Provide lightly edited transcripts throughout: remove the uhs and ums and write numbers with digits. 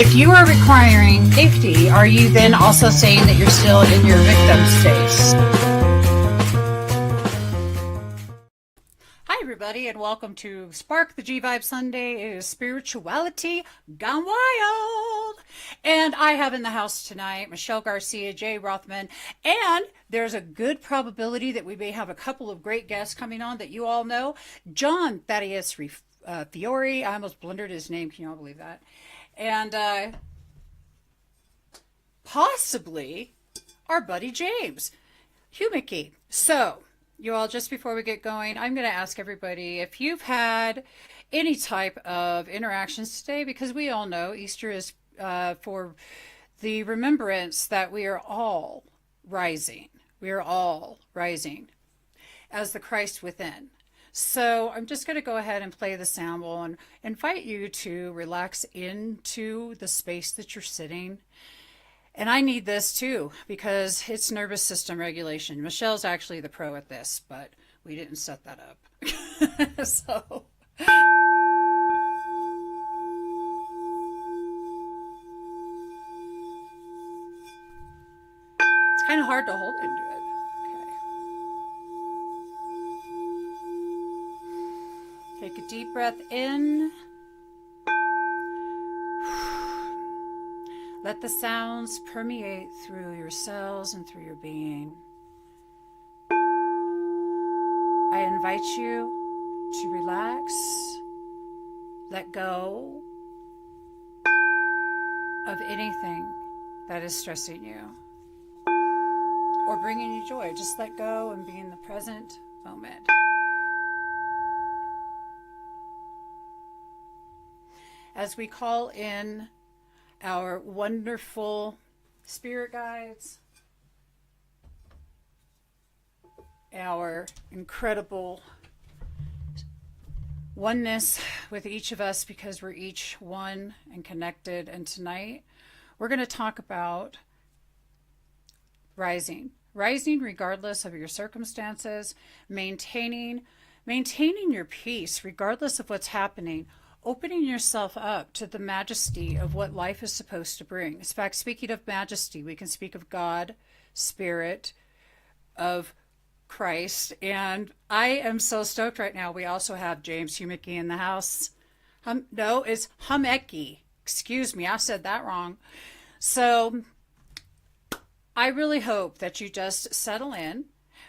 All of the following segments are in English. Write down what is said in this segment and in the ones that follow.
if you are requiring safety, are you then also saying that you're still in your victim state? Hi, everybody, and welcome to Spark the G Vibe Sunday. It is Spirituality Gone Wild. And I have in the house tonight Michelle Garcia, Jay Rothman, and there's a good probability that we may have a couple of great guests coming on that you all know. John Thaddeus Fiore. I almost blundered his name. Can you all believe that? And possibly our buddy James Humiki. So, you all, just before we get going, I'm going to ask everybody if you've had any type of interactions today, because we all know Easter is for the remembrance that we are all rising. We are all rising as the Christ within. So I'm just going to go ahead and play the sample and invite you to relax into the space that you're sitting. And I need this too, because it's nervous system regulation. Michelle's actually the pro at this, but we didn't set that up. So. It's kind of hard to hold into it. Okay. Take a deep breath in. Let the sounds permeate through your cells and through your being. I invite you to relax, let go of anything that is stressing you or bringing you joy. Just let go and be in the present moment. As we call in our wonderful spirit guides, our incredible oneness with each of us, because we're each one and connected. And tonight we're going to talk about rising regardless of your circumstances, maintaining your peace regardless of what's happening, opening yourself up to the majesty of what life is supposed to bring. In fact, speaking of majesty, we can speak of God, Spirit, of Christ. And I am so stoked right now. We also have James Humiki in the house. No, it's Humeki. Excuse me, I said that wrong. So I really hope that you just settle in.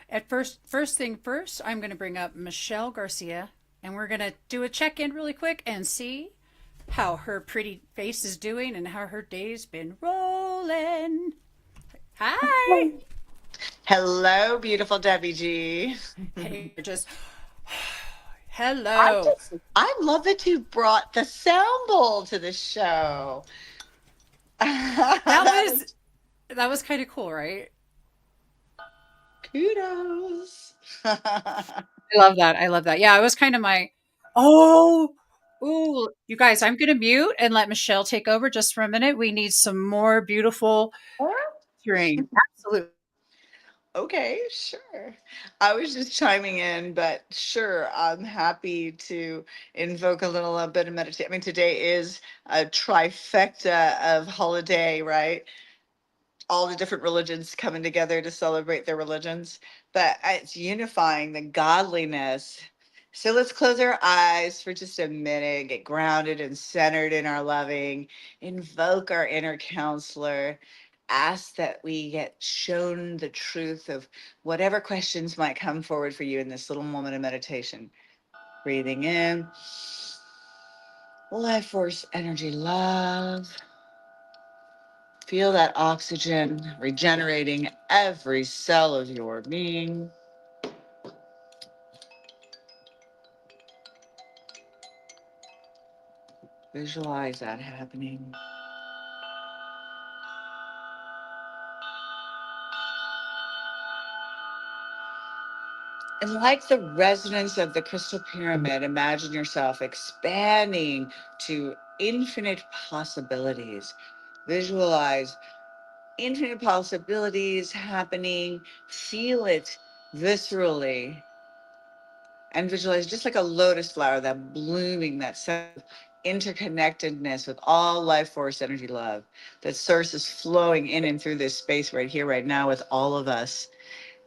At first thing first, I'm going to bring up Michelle Garcia, and we're going to do a check-in really quick and see how her pretty face is doing and how her day's been rolling. Hi. Hello, beautiful Debbie G. Hey, just hello. I love that you brought the sound bowl to the show. That was kind of cool, right? Kudos. I love that. I love that. Yeah, it was kind of my, oh, ooh, you guys, I'm going to mute and let Michelle take over just for a minute. We need some more beautiful hearing. Absolutely. Okay, sure. I was just chiming in, but sure, I'm happy to invoke a bit of meditation. I mean, today is a trifecta of holiday, right? All the different religions coming together to celebrate their religions, but it's unifying the godliness. So let's close our eyes for just a minute, get grounded and centered in our loving, invoke our inner counselor, ask that we get shown the truth of whatever questions might come forward for you in this little moment of meditation. Breathing in, life force, energy, love. Feel that oxygen regenerating every cell of your being. Visualize that happening. And like the resonance of the crystal pyramid, imagine yourself expanding to infinite possibilities. Visualize infinite possibilities happening. Feel it viscerally. And visualize just like a lotus flower, that blooming, that sense of interconnectedness with all life force energy love. That source is flowing in and through this space right here, right now with all of us.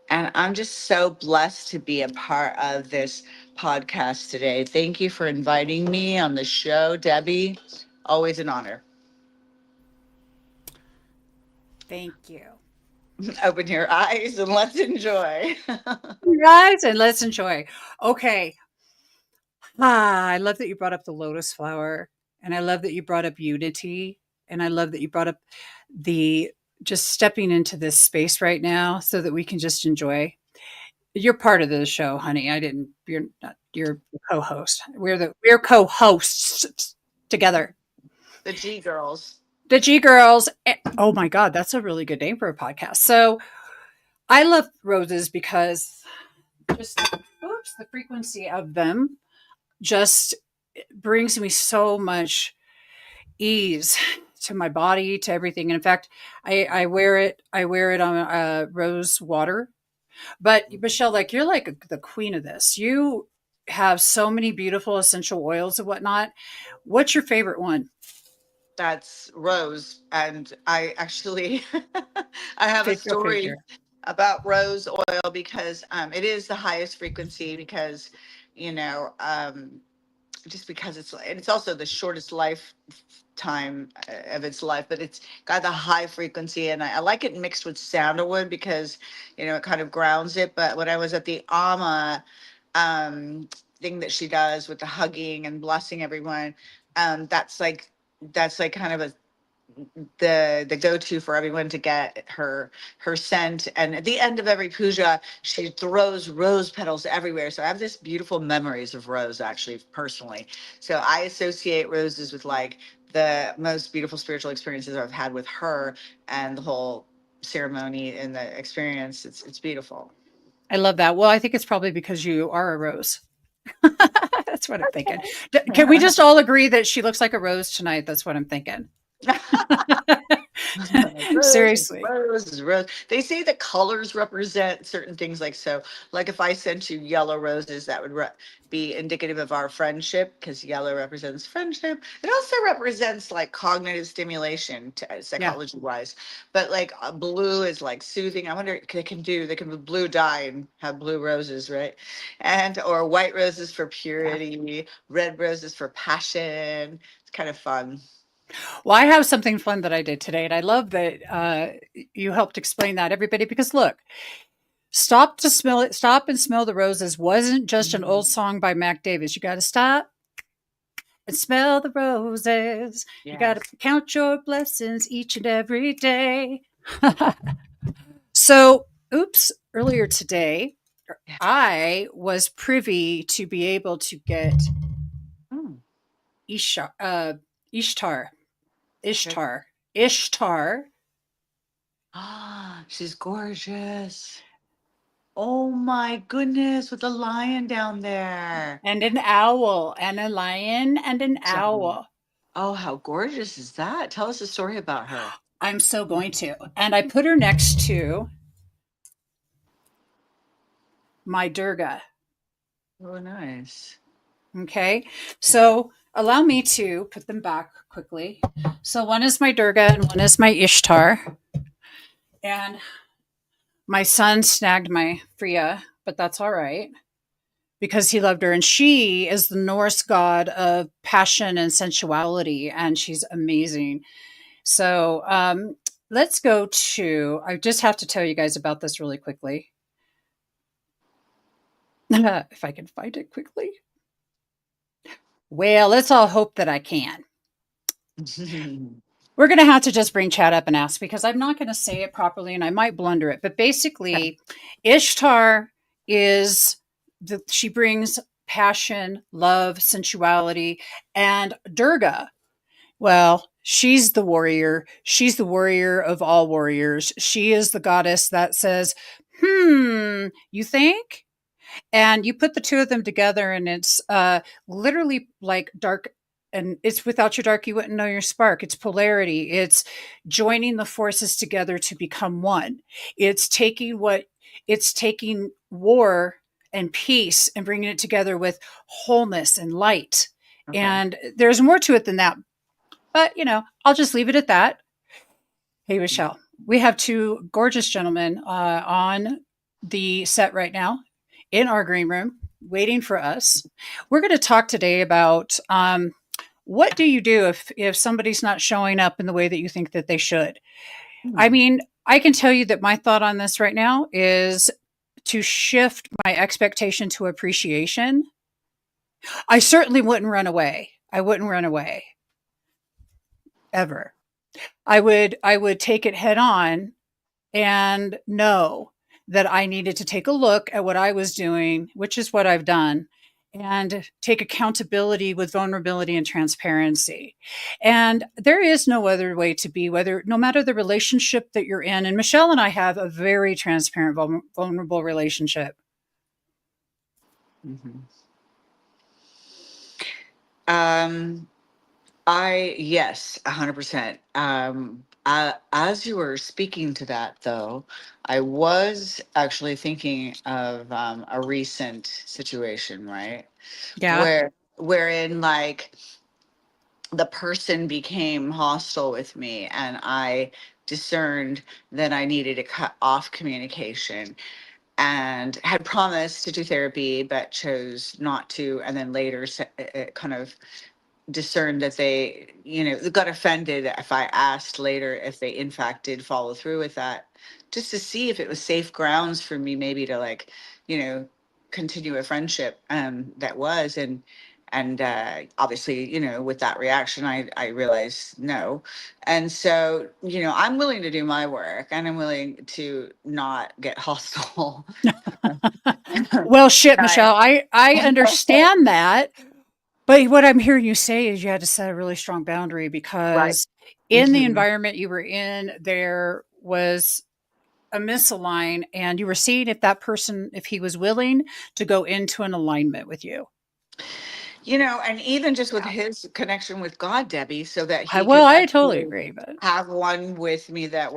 And I'm just so blessed to be a part of this podcast today. Thank you for inviting me on the show, Debbie. Always an honor. Thank you. Open your eyes and let's enjoy. Guys, and let's enjoy. Okay. I love that you brought up the lotus flower, and I love that you brought up unity, and I love that you brought up the just stepping into this space right now so that we can just enjoy. You're part of the show, honey. I didn't. You're not. You're the co-host. We're co-hosts together. The G girls. The G girls. Oh my God, that's a really good name for a podcast. So I love roses because just the frequency of them just brings me so much ease to my body, to everything. And in fact, I wear it. I wear it on rose water. But Michelle, like you're like the queen of this. You have so many beautiful essential oils and whatnot. What's your favorite one? That's Rose. And I actually I have a Go story figure. about rose oil because it is the highest frequency because you know just because it's also the shortest lifetime of its life, but it's got the high frequency, and I like it mixed with sandalwood because it kind of grounds it. But when I was at the ama um thing that she does with the hugging and blessing everyone, that's like kind of the go-to for everyone to get her scent. And at the end of every puja she throws rose petals everywhere, so I have this beautiful memories of rose, actually, personally. So I associate roses with like the most beautiful spiritual experiences I've had with her, and the whole ceremony and the experience. It's beautiful. I love that. Well, I think it's probably because you are a rose. That's what I'm thinking. Can we just all agree that she looks like a rose tonight? That's what I'm thinking. Rose is Seriously. rose is rose. They say the colors represent certain things. Like, so, like if I sent you yellow roses, that would be indicative of our friendship because yellow represents friendship. It also represents like cognitive stimulation, Yeah. psychology wise. But like blue is like soothing. I wonder, they can be blue dye and have blue roses, right? And or white roses for Yeah. purity, red roses for passion. It's kind of fun. Well, I have something fun that I did today, and I love that you helped explain that, everybody. Because look, stop to smell it. Stop and smell the roses wasn't just an old Mhm. song by Mac Davis. You got to stop and smell the roses. You got Yes. to count your blessings each and every day. So, oops, earlier today, Yeah. I was privy to be able to get Mm. Ishtar, Ishtar, Okay. Ishtar, Ishtar, Ah, she's gorgeous. Oh my goodness, with the lion down there. and an owl, and a lion, and an Dang. owl. Oh, how gorgeous is that? Tell us a story about her. I'm so going to. And I put her next to my Durga. Oh, nice. Okay. Yeah. So allow me to put them back quickly. So one is my Durga and one is my Ishtar. And my son snagged my Freya, but that's all right because he loved her. And she is the Norse god of passion and sensuality, and she's amazing. So let's go to, I just have to tell you guys about this really quickly. If I can find it quickly. Well, let's all hope that I can. We're going to have to just bring Chad up and ask because I'm not going to say it properly and I might blunder it. But basically, Ishtar is she brings passion, love, sensuality, and Durga. Well, she's the warrior. She's the warrior of all warriors. She is the goddess that says, you think? And you put the two of them together and it's literally like dark, and it's without your dark you wouldn't know your spark. It's polarity. It's joining the forces together to become one. It's taking war and peace and bringing it together with wholeness and light. Okay. And there's more to it than that. But, I'll just leave it at that. Hey, Michelle, we have two gorgeous gentlemen on the set right now in our green room waiting for us. We're going to talk today about what do you do if somebody's not showing up in the way that you think that they should? I Hmm. mean, I can tell you that my thought on this right now is to shift my expectation to appreciation. I certainly wouldn't run away. I wouldn't run away ever. I would take it head on and know that I needed to take a look at what I was doing, which is what I've done, and take accountability with vulnerability and transparency. And there is no other way to be, whether no matter the relationship that you're in. And Michelle and I have a very transparent, vulnerable relationship. Hmm. Um, yes, 100%. As you were speaking to that, though, I was actually thinking of a recent situation, right? Yeah. Wherein like the person became hostile with me, and I discerned that I needed to cut off communication, and had promised to do therapy but chose not to, and then later kind of discerned that they got offended if I asked later if they in fact did follow through with that, just to see if it was safe grounds for me maybe to like, you know, continue a friendship that was. And obviously, with that reaction, I realized no. And so, I'm willing to do my work, and I'm willing to not get hostile. Well, shit, I- Michelle, I understand that. But what I'm hearing you say is you had to set a really strong boundary right. because in the Mhm. environment you were in, there was a misalign, and you were seeing if that person, if he was willing to go into an alignment with you. And even just with Yeah. his connection with God, Debbie, so that he Well, could I totally actually agree, but have one with me that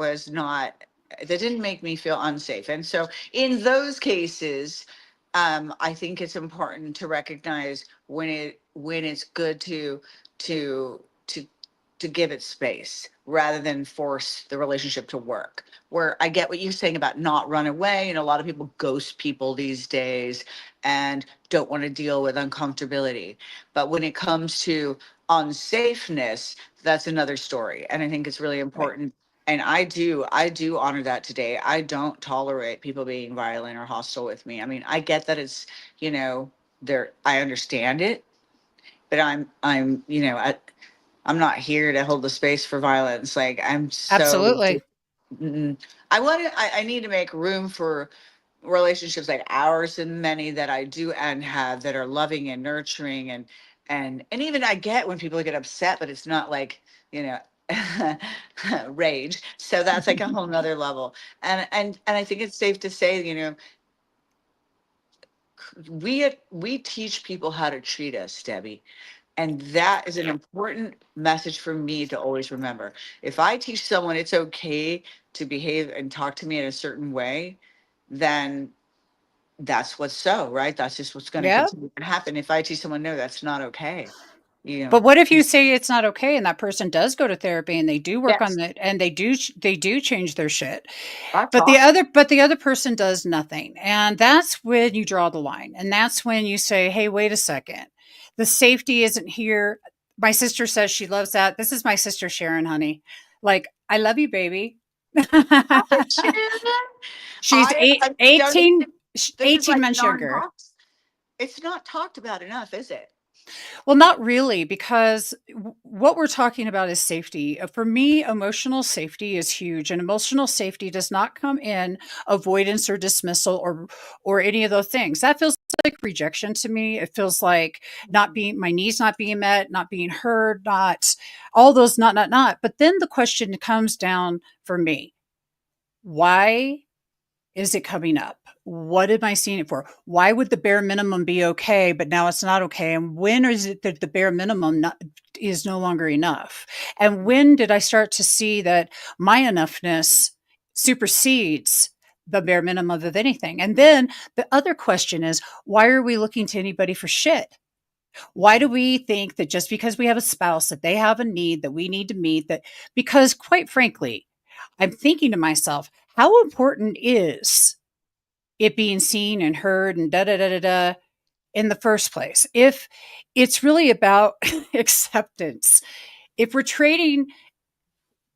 didn't make me feel unsafe. And so in those cases, I think it's important to recognize when it's good to to give it space rather than force the relationship to work. Where I get what you're saying about not run away, and a lot of people ghost people these days and don't want to deal with uncomfortability. But when it comes to unsafeness, that's another story. And I think it's really right. important. And I do honor that today. I don't tolerate people being violent or hostile with me. I mean, I get that it's, there, I understand it, but I'm not here to hold the space for violence. Like I'm so, Absolutely. mm, I need to make room for relationships like ours, and many that I do and have that are loving and nurturing, and even I get when people get upset, but it's not like, you know rage. So that's like a whole nother level. And I think it's safe to say, we teach people how to treat us, Debbie. And that is an important message for me to always remember. If I teach someone it's okay to behave and talk to me in a certain way, then that's what's so, right? That's just what's going to Yeah. continue to happen. If I teach someone, no, that's not okay. You But know, what if you say it's not okay and that person does go to therapy and they do work on yes, it and they do change their shit? that's But the awesome. other but the other person does nothing. And that's when you draw the line. And that's when you say, "Hey, wait a second. The safety isn't here." My sister says she loves that. This is my sister Sharon, honey. Like, I love you, baby. Hi, Shannon. She's I don't think this is 18 like months younger. non-talks. It's not talked about enough, is it? Well, not really, because what we're talking about is safety. For me, emotional safety is huge, and emotional safety does not come in avoidance or dismissal or any of those things. That feels like rejection to me. It feels like not Mhm. being my needs not being met, not being heard, not all those not. But then the question comes down for me: why is it coming up? What am I seeing it for? Why would the bare minimum be okay, but now it's not okay? And when is it that the bare minimum is no longer enough? And when did I start to see that my enoughness supersedes the bare minimum of anything? And then the other question is, why are we looking to anybody for shit? Why do we think that just because we have a spouse that they have a need that we need to meet, that because quite frankly, I'm thinking to myself, how important is it being seen and heard and da da da da da in the first place? If it's really about acceptance, if we're trading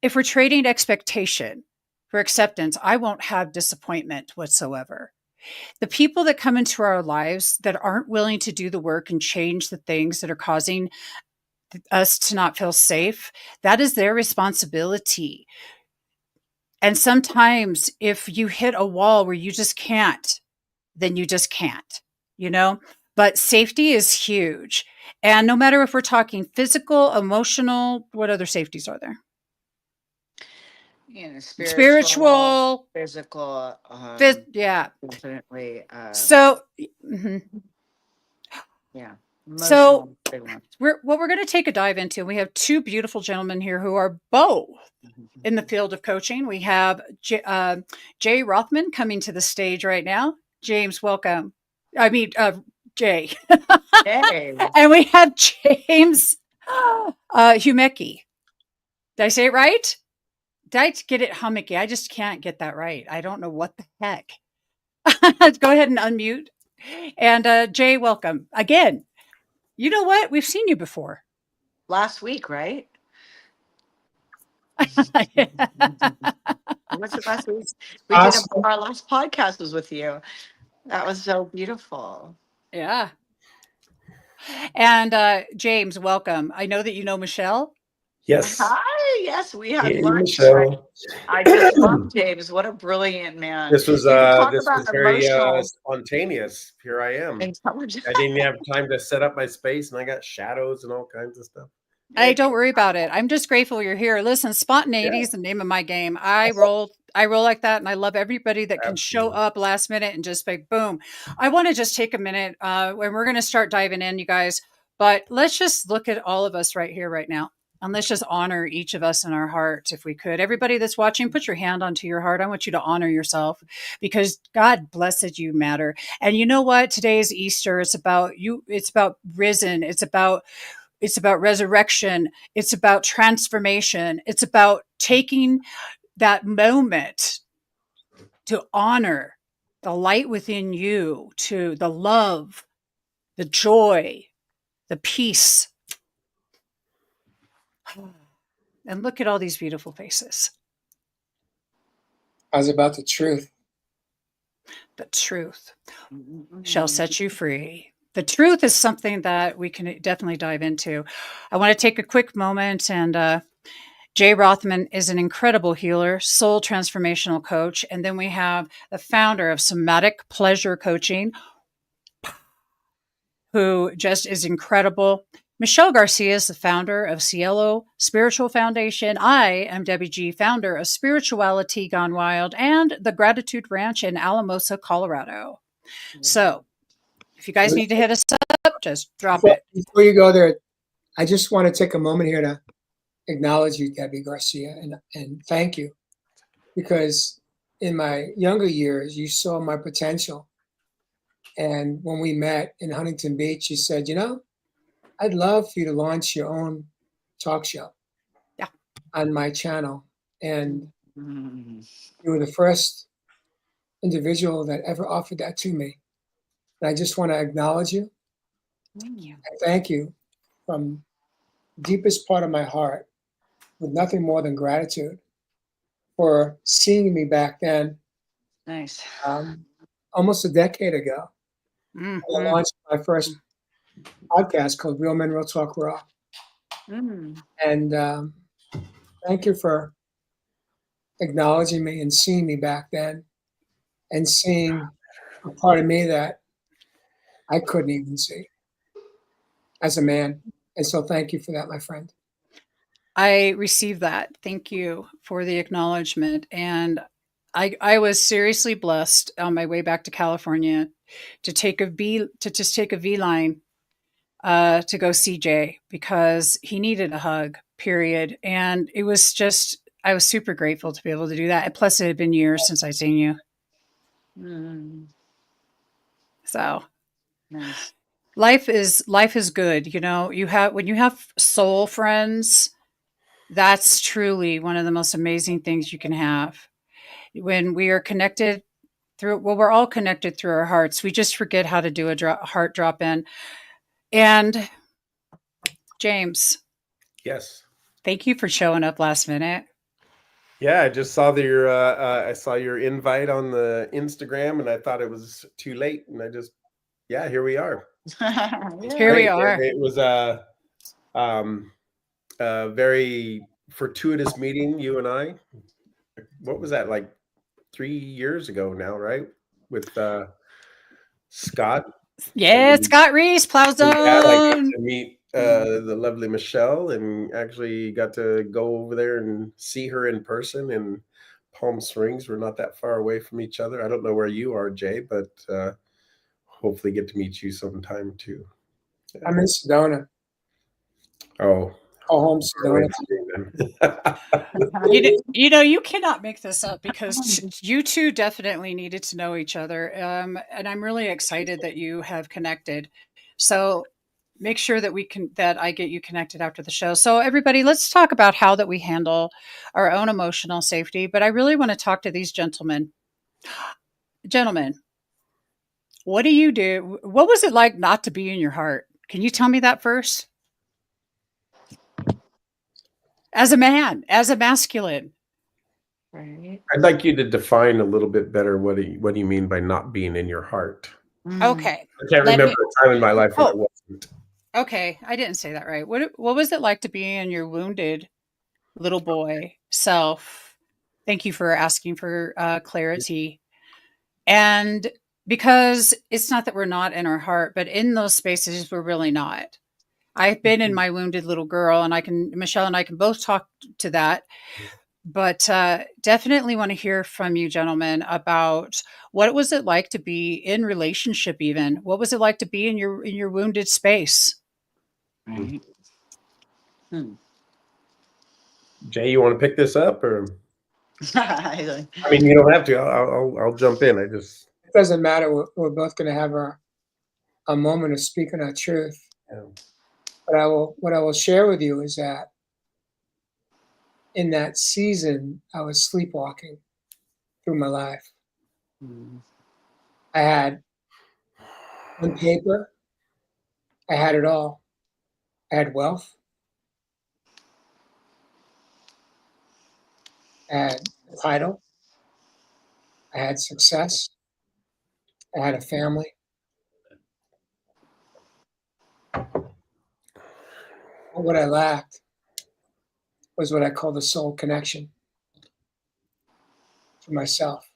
expectation for acceptance, I won't have disappointment whatsoever. The people that come into our lives that aren't willing to do the work and change the things that are causing us to not feel safe, that is their responsibility. And sometimes if you hit a wall where you just can't, then you just can't, you know? But safety is huge. And no matter if we're talking physical, emotional, what other safeties are there? Spiritual, Spiritual, physical, yeah. definitely, So, mhm. yeah, So emotional, big one. we're going to take a dive into. We have two beautiful gentlemen here who are both in the field of coaching. We have Jay Rothman coming to the stage right now. James, welcome. I mean, Jay. Hey, And we have James Humecki. Did I say it right? Did I get it hummicky? I just can't get that right. I don't know what the heck. Go ahead and unmute. And Jay, welcome again. You know what? We've seen you before. last week, right? Was it last week? We did Awesome. our last podcast was with you. That was so beautiful. Yeah. And James, welcome. I know that you know Michelle. Yes. Hi, yes, we had Hey, lunch. Michelle. I just love James. What a brilliant man. This was You talk this about was very emotional spontaneous. Here I am. intelligence. I didn't have time to set up my space, and I got shadows and all kinds of stuff. I It's don't worry about it. I'm just grateful you're here. Listen, spontaneity Yeah, is the name of my game. I roll like that, and I love everybody that can show absolutely. up last minute and just like boom. I want to just take a minute, and we're going to start diving in, you guys. But let's just look at all of us right here, right now, and let's just honor each of us in our heart, if we could. Everybody that's watching, put your hand onto your heart. I want you to honor yourself because God blessed you matter. And you know what? Today is Easter. It's about you. It's about risen. It's about resurrection. It's about transformation. It's about taking that moment to honor the light within you, to the love, the joy, the peace. And look at all these beautiful faces. I was about the truth. The truth shall set you free. The truth is something that we can definitely dive into. I want to take a quick moment and Jay Rothman is an incredible healer, soul transformational coach. And then we have the founder of Somatic Pleasure Coaching, who just is incredible. Michelle Garcia is the founder of Cielo Spiritual Foundation. I am Debbie G., founder of Spirituality Gone Wild and the Gratitude Ranch in Alamosa, Colorado. So if you guys need to hit us up, just drop Before, it. before you go there, I just want to take a moment here to acknowledge you, Debbie Garcia, and thank you. Because in my younger years, you saw my potential. And when we met in Huntington Beach, you said, I'd love for you to launch your own talk show Yeah. on my channel. And Mhm. you were the first individual that ever offered that to me. And I just want to acknowledge you Thank you. and thank you from the deepest part of my heart with nothing more than gratitude for seeing me back then, Nice. almost a decade ago. I Mm-hmm. launched my first podcast called Real Men, Real Talk Raw. Mm. And thank you for acknowledging me and seeing me back then and seeing a part of me that I couldn't even see as a man. And so thank you for that, my friend. I received that. Thank you for the acknowledgement. And I was seriously blessed on my way back to California to just take a V line to go see Jay because he needed a hug, period. And it was just I was super grateful to be able to do that. And plus it had been years since I seen you. Mm. So Nice. life is good. You know, when you have soul friends, that's truly one of the most amazing things you can have. When we are connected through, well, we're all connected through our hearts. We just forget how to do a heart drop in. And James, Yes. thank you for showing up last minute. Yeah, I just saw I saw your invite on the Instagram, and I thought it was too late, and yeah, here we are. Here we Yeah. are. It was a very fortuitous meeting, you and I. What was that, like 3 years ago now, right? With Scott. Yeah, Scott Reese, Plow Yeah, I got Zone. to meet the lovely Michelle, and actually got to go over there and see her in person in Palm Springs. We're not that far away from each other. I don't know where you are, Jay, but hopefully get to meet you sometime too. I'm in Sedona. Oh, Call home far away Sedona. from me then. You cannot make this up because you two definitely needed to know each other. And I'm really excited that you have connected. So make sure that I get you connected after the show. So everybody, let's talk about how that we handle our own emotional safety. But I really want to talk to these gentlemen. Gentlemen, what do you do? What was it like not to be in your heart? Can you tell me that first? As a man, as a masculine. Right. I'd like you to define a little bit better what do you mean by not being in your heart? Okay. I can't Let remember me a time in my life when I Oh, wasn't. okay. I didn't say that right. What was it like to be in your wounded little boy self? Thank you for asking for clarity. And because it's not that we're not in our heart, but in those spaces we're really not. I've been in my wounded little girl, and Michelle and I can both talk to that. But definitely want to hear from you, gentlemen, about what was it like to be in relationship. Even what was it like to be in your wounded space? Right. Hmm. Jay, you want to pick this up, or I I mean, you don't have to. I'll jump in. It doesn't matter. We're both going to have a moment of speaking our truth. Yeah. But what I will share with you is that in that season, I was sleepwalking through my life. I had on paper, I had it all. I had wealth. I had a title. I had success. I had a family. But what I lacked was what I call the soul connection to myself.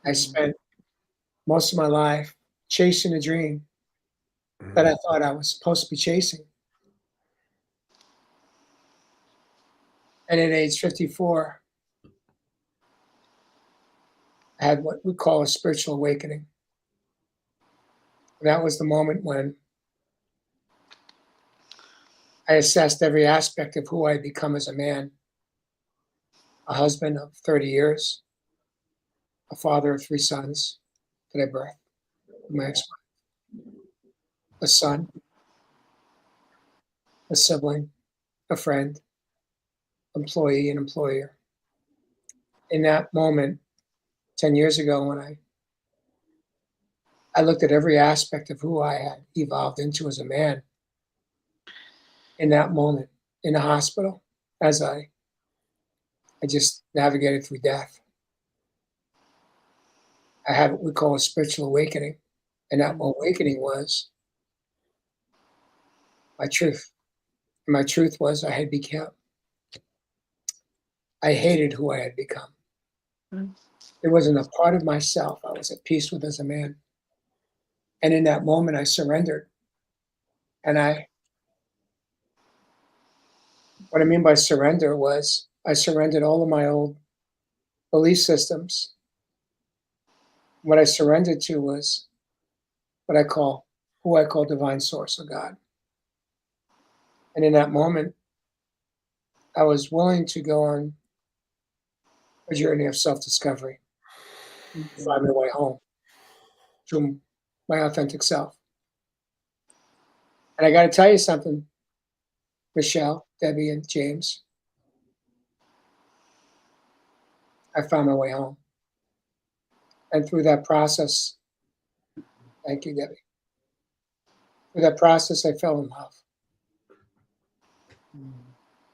I spent most of my life chasing a dream that I thought I was supposed to be chasing. And at age 54, I had what we call a spiritual awakening. And that was the moment when I assessed every aspect of who I had become as a man, a husband of 30 years, a father of 3 sons that I birthed with my ex-wife, a son, a sibling, a friend, employee, and employer. In that moment, 10 years ago, when I looked at every aspect of who I had evolved into as a man, in that moment, in the hospital, as I just navigated through death, I had what we call a spiritual awakening. And that awakening was my truth. And my truth was I hated who I had become. There wasn't a part of myself I was at peace with as a man. And in that moment, I surrendered. And what I mean by surrender was I surrendered all of my old belief systems. What I surrendered to was who I call divine source or God. And in that moment, I was willing to go on a journey of self-discovery, to find my way home to my authentic self. And I got to tell you something, Michelle, Debbie, and James. I found my way home. And through that process, thank you, Debbie. Through that process, I fell in love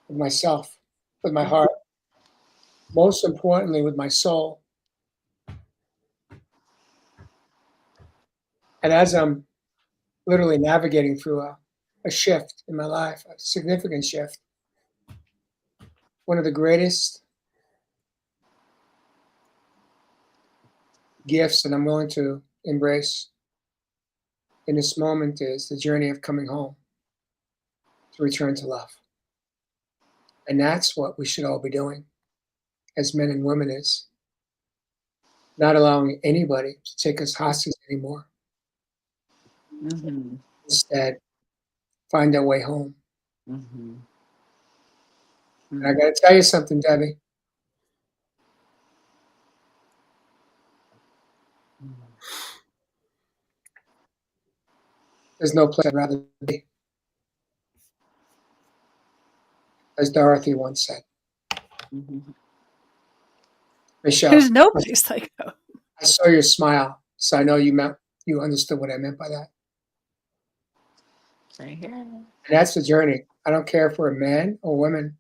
with myself, with my heart, most importantly, with my soul. And as I'm literally navigating through a shift in my life, a significant shift, one of the greatest gifts that I'm willing to embrace in this moment is the journey of coming home to return to love. And that's what we should all be doing as men and women, is not allowing anybody to take us hostage anymore. Mm-hmm. Instead, find our way home. Mm-hmm. And I got to tell you something, Debbie. There's no place I'd rather be, as Dorothy once said. Mm-hmm. Michelle, There's no place like home. I saw your smile, so I know you understood what I meant by that. Right here. And that's the journey. I don't care if we're men or women.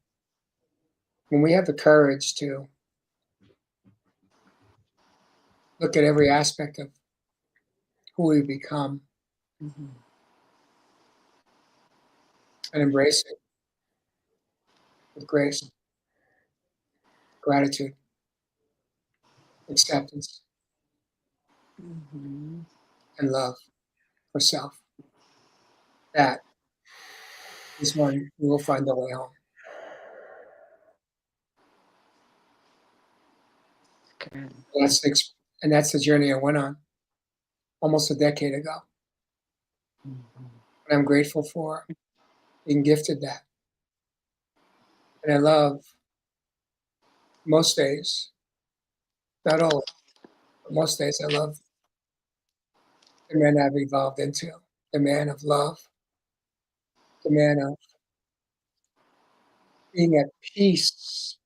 When we have the courage to look at every aspect of who we become Mm-hmm. and embrace it with grace, gratitude, acceptance, Mm-hmm. and love for self, that is when we will find our way home. Good. And that's the journey I went on almost a decade ago. Mm-hmm. And I'm grateful for being gifted that. And I love most days, not always, but most days, I love the man I've evolved into, the man of love, the man of being at peace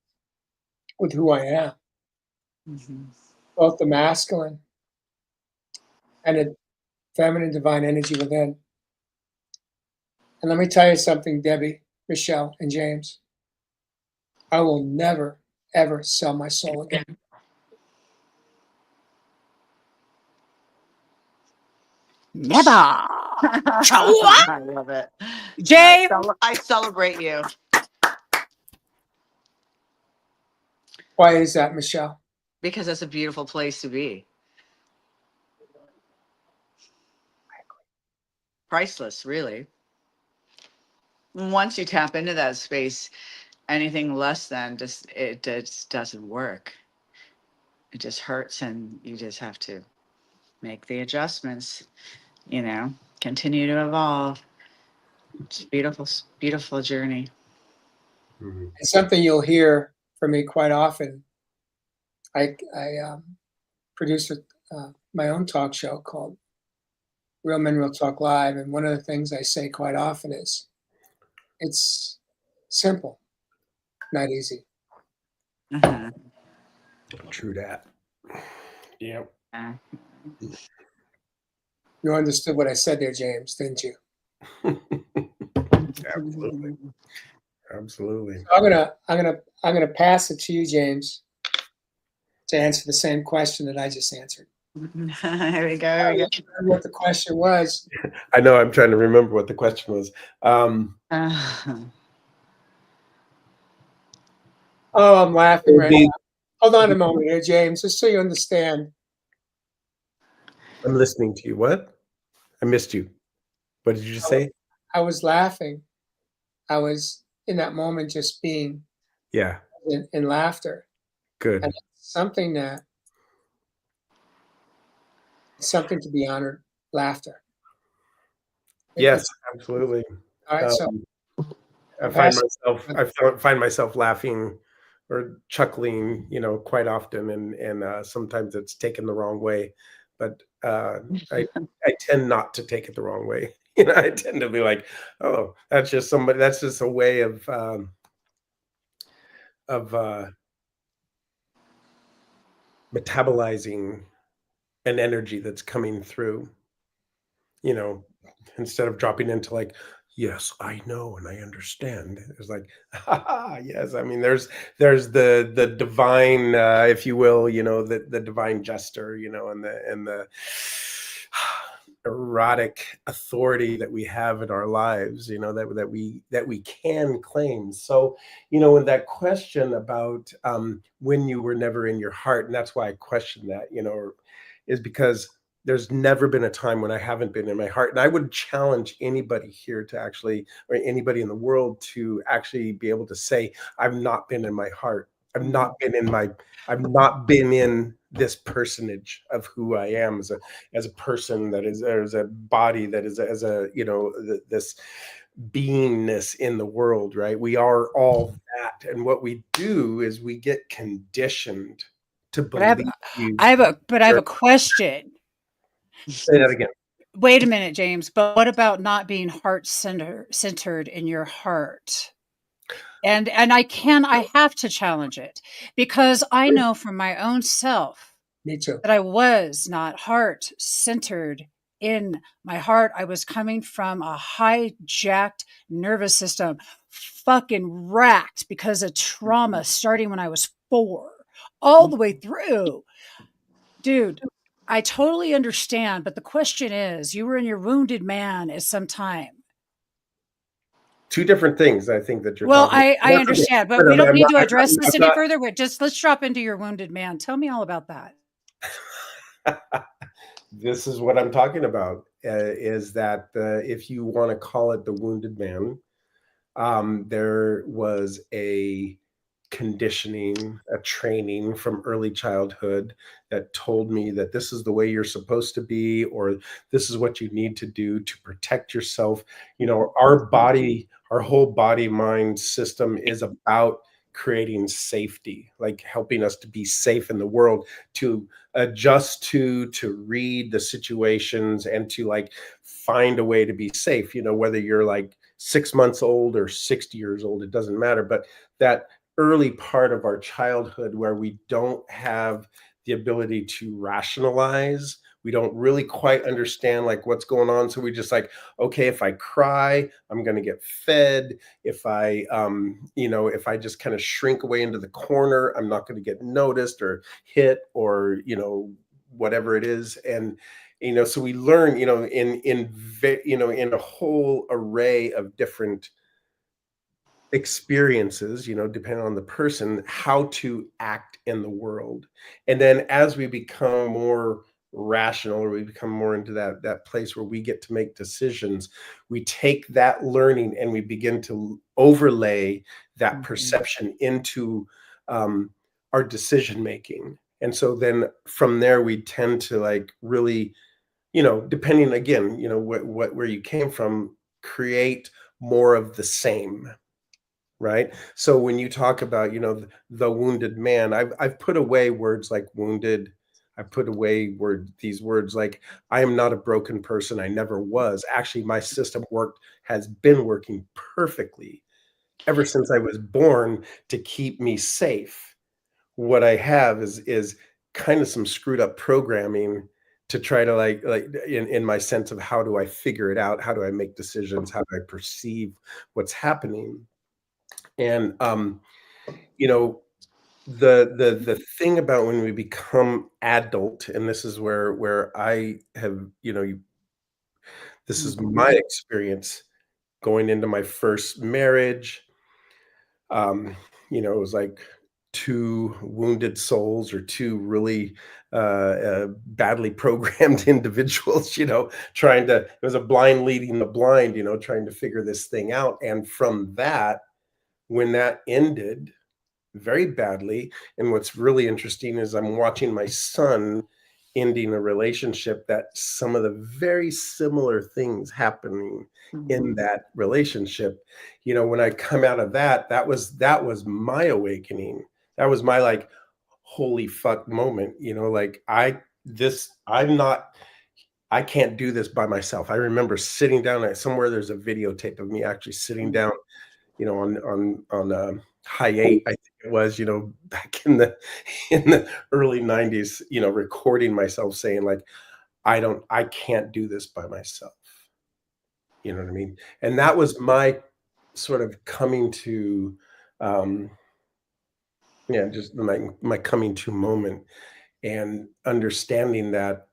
with who I am, Mm-hmm. both the masculine and the feminine divine energy within. And let me tell you something, Debbie, Michelle, and James. I will never, ever sell my soul again. Never. What? I love it. Jay, I celebrate you Why is that, Michelle? because that's a beautiful place to be. Priceless, really. Once you tap into that space, anything less than just doesn't work. It just hurts, and you just have to make the adjustments. Continue to evolve. It's a beautiful, beautiful journey. Mhm. It's something you'll hear from me quite often. I produce my own talk show called Real Men Real Talk Live, and one of the things I say quite often is, it's simple, not easy. Uh-huh. True that. Yep. Uh, You understood what I said there, James, didn't you? Absolutely. Absolutely. So I'm gonna pass it to you, James, to answer the same question that I just answered. There we go. There we go. What the question was? I know I'm trying to remember what the question was. Uh, Oh, I'm laughing right Indeed. now. Hold on a moment here, James, just so you understand. I'm listening to you. What? I missed you. What did you say? I was laughing. I was in that moment just being Yeah. in laughter. Good. And it's something to be honored, laughter. Yes, It's absolutely. all right. So Um, I I'll find pass find myself laughing or chuckling, quite often, and sometimes it's taken the wrong way, but I tend not to take it the wrong way. I tend to be like, oh, that's just somebody. That's just a way of metabolizing an energy that's coming through. You know, instead of dropping into like, yes, I know and I understand. It's like, yes. I mean, there's the divine, if you will, the divine jester, and the erotic authority that we have in our lives, that we can claim. So, in that question about when you were never in your heart, and that's why I question that, is because there's never been a time when I haven't been in my heart. And I would challenge anybody here to actually, or anybody in the world to actually be able to say, I've not been in my heart. I've not been in this personage of who I am as a person that is, or as a body that is, as a, this beingness in the world, right? We are all that. And what we do is we get conditioned to But I have, believe you. but I have a question. Say that again. Wait a minute, James. But what about not being centered in your heart? And I have to challenge it because I know from my own self Me too. that I was not heart centered in my heart. I was coming from a hijacked nervous system, fucking racked because of trauma starting when I was 4, all the way through. Dude, I totally understand. But the question is, you were in your wounded man at some time. Two different things I think that you're Well, talking I about. That's okay. understand, but But we don't I'm need not, to address this I'm any not, further. Just let's drop into your wounded man. Tell me all about that. this is what I'm talking about, is that if you want to call it the wounded man, there was a conditioning, a training from early childhood that told me that this is the way you're supposed to be, or this is what you need to do to protect yourself. Our body, our whole body mind system is about creating safety, like helping us to be safe in the world, to adjust to read the situations, and to like find a way to be safe, whether you're like 6 months old or 60 years old, it doesn't matter. But that early part of our childhood where we don't have the ability to rationalize, we don't really quite understand like what's going on, so we just like, okay, if I cry, I'm going to get fed. If I just kind of shrink away into the corner, I'm not going to get noticed or hit, or whatever it is. And so we learn, in a whole array of different experiences, depending on the person, how to act in the world. And then as we become more rational, or we become more into that place where we get to make decisions, we take that learning and we begin to overlay that perception into our decision making. And so then from there we tend to like really, depending again, what where you came from, create more of the same. Right. So when you talk about, the wounded man, I've put away words like wounded. I put away these words like, I am not a broken person. I never was. Actually, my system has been working perfectly ever since I was born to keep me safe. What I have is kind of some screwed up programming to try to like in my sense of how do I figure it out? How do I make decisions? How do I perceive what's happening? And you know, the thing about when we become adult, and this is where I have, this is my experience going into my first marriage. Um, it was like two wounded souls, or two really badly programmed individuals, trying to, it was a blind leading the blind, trying to figure this thing out. And from that, when that ended very badly. And what's really interesting is I'm watching my son ending a relationship that some of the very similar things happening in that relationship. When I come out of that was my awakening. That was my like holy fuck moment. Like I'm not I can't do this by myself. I remember sitting down at somewhere, there's a videotape of me actually sitting down, on high eight, I think it was, back in the early 90s, recording myself saying like, I can't do this by myself. You know what I mean? And that was my sort of coming to, um, yeah, just my coming to moment and understanding that,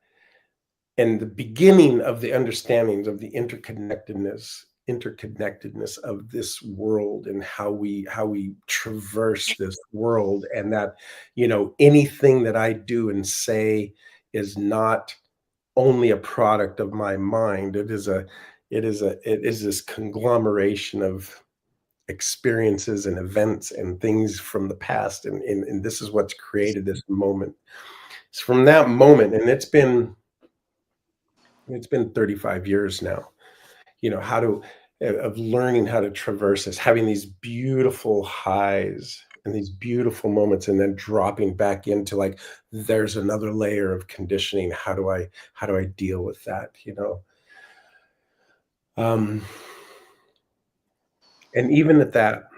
and the beginning of the understandings of the interconnectedness of this world and how we traverse this world, and that anything that I do and say is not only a product of my mind. It is this conglomeration of experiences and events and things from the past, and this is what's created this moment. It's from that moment, and it's been 35 years now, how to of learning how to traverse this, having these beautiful highs and these beautiful moments, and then dropping back into like, there's another layer of conditioning. How do I deal with that? Um, and even at that,